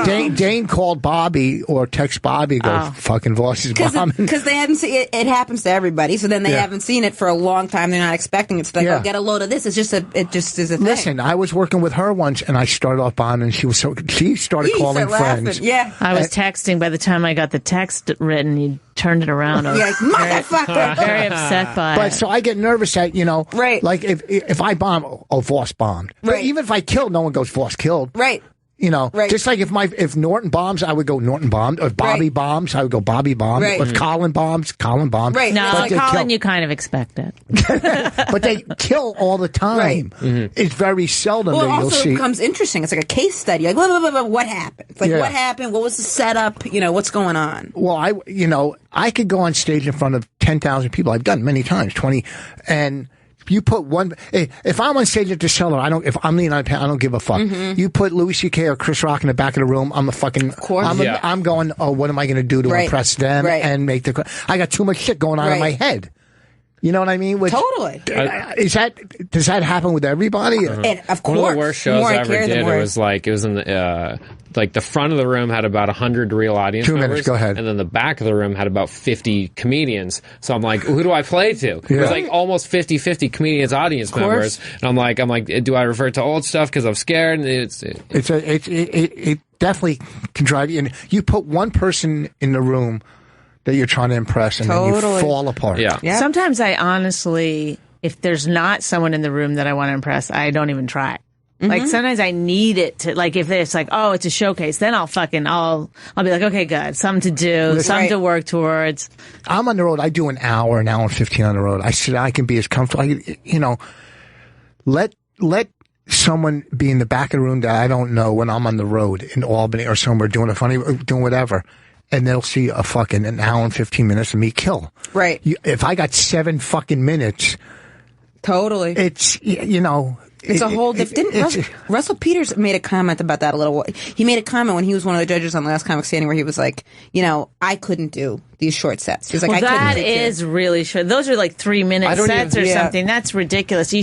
world. Dane called Bobby or text Bobby, goes, fucking Voss is bombing. Because they hadn't seen it. It happens to everybody, so then they haven't seen it for a long time. They're not expecting it. So they go, get a load of this. It just is a thing. Listen, I was working with her once, and I started off on, and she started calling friends. Yeah. I was texting. By the time I got the text written, you turned it around. I was motherfucker. very upset by it. But so I get nervous that, like if I bomb, Voss bombed. But even if I killed, no one goes, Voss killed. Right. Just like if Norton bombs, I would go Norton bombed. If Bobby bombs, I would go Bobby bombed. Right. If Colin bombs, Colin bombed. Right. No, Colin, you kind of expect it. But they kill all the time. Right. It's very seldom that you'll see. It becomes interesting. It's like a case study. Like, what happened? It's like, what happened? What was the setup? What's going on? Well, I could go on stage in front of 10,000 people. I've done it many times, 20, and you put one. If I'm on stage at the Cellar, if I'm leaning on a panel, I don't give a fuck. You put Louis C.K. or Chris Rock in the back of the room, I'm a fucking. Of course. I'm going. Oh, what am I going to do to impress them and make the? I got too much shit going on in my head. You know what I mean? Totally. Does that happen with everybody? And of course. One of the worst shows I ever did. It was in the the front of the room had about 100 real audience members. 2 minutes. Go ahead. And then the back of the room had about 50 comedians. So I'm like, who do I play to? It was like almost 50-50 comedians, audience members. And I'm like, do I revert to old stuff because I'm scared? And it definitely can drive you. And you put one person in the room that you're trying to impress, and then you fall apart. Yeah. Sometimes I honestly, if there's not someone in the room that I want to impress, I don't even try. Like sometimes I need it to, like if it's like, oh, it's a showcase, then I'll be like, okay, good, something to do, something to work towards. I'm on the road. I do an hour and 15 on the road. I can be as comfortable. Let someone be in the back of the room that I don't know when I'm on the road in Albany or somewhere doing doing whatever. and they'll see a fucking an hour and 15 minutes of me kill. Right. If I got 7 fucking minutes, totally. It's, you know. It's a whole different. Russell Peters made a comment about that a little. He made a comment when he was one of the judges on Last Comic Standing, where he was like, you know, I couldn't do these short sets. He's like, well, I couldn't. That is really short. Those are like 3-minute sets or something. That's ridiculous.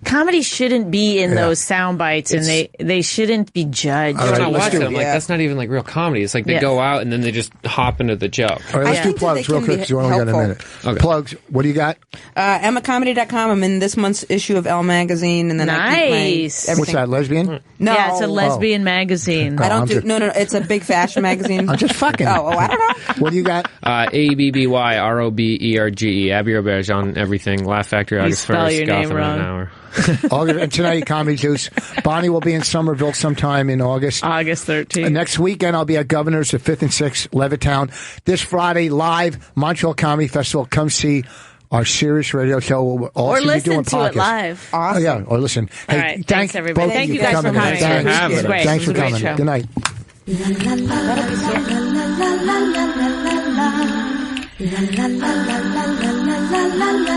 Comedy shouldn't be in those sound bites, and they shouldn't be judged. Right, I watch it. I'm like, that's not even like real comedy. It's like they go out and then they just hop into the joke. All right, let's do plugs real quick because we only got a minute. Okay. Plugs. What do you got? EmmaComedy.com. I'm in this month's issue of Elle magazine, and then nice. What's that? Lesbian? No, yeah, it's a lesbian magazine. I don't do. No. It's a big fashion magazine. I'm just fucking. Oh, I don't know. What do you got? ABBYROBERGE. Abby Roberge on everything. Laugh Factory, August 1st. Gotham in an hour. August, and tonight, Comedy Juice. Bonnie will be in Somerville sometime in August. August 13th. Next weekend, I'll be at Governor's the 5th and 6th, Levittown. This Friday, live, Montreal Comedy Festival. Come see our serious radio show. We'll also or listen be doing to podcasts. it live. Awesome. Oh, yeah, or listen. All right, thanks everybody. Thank you guys for coming. Thanks for coming. Good night. La la la la la la la la la la la la la la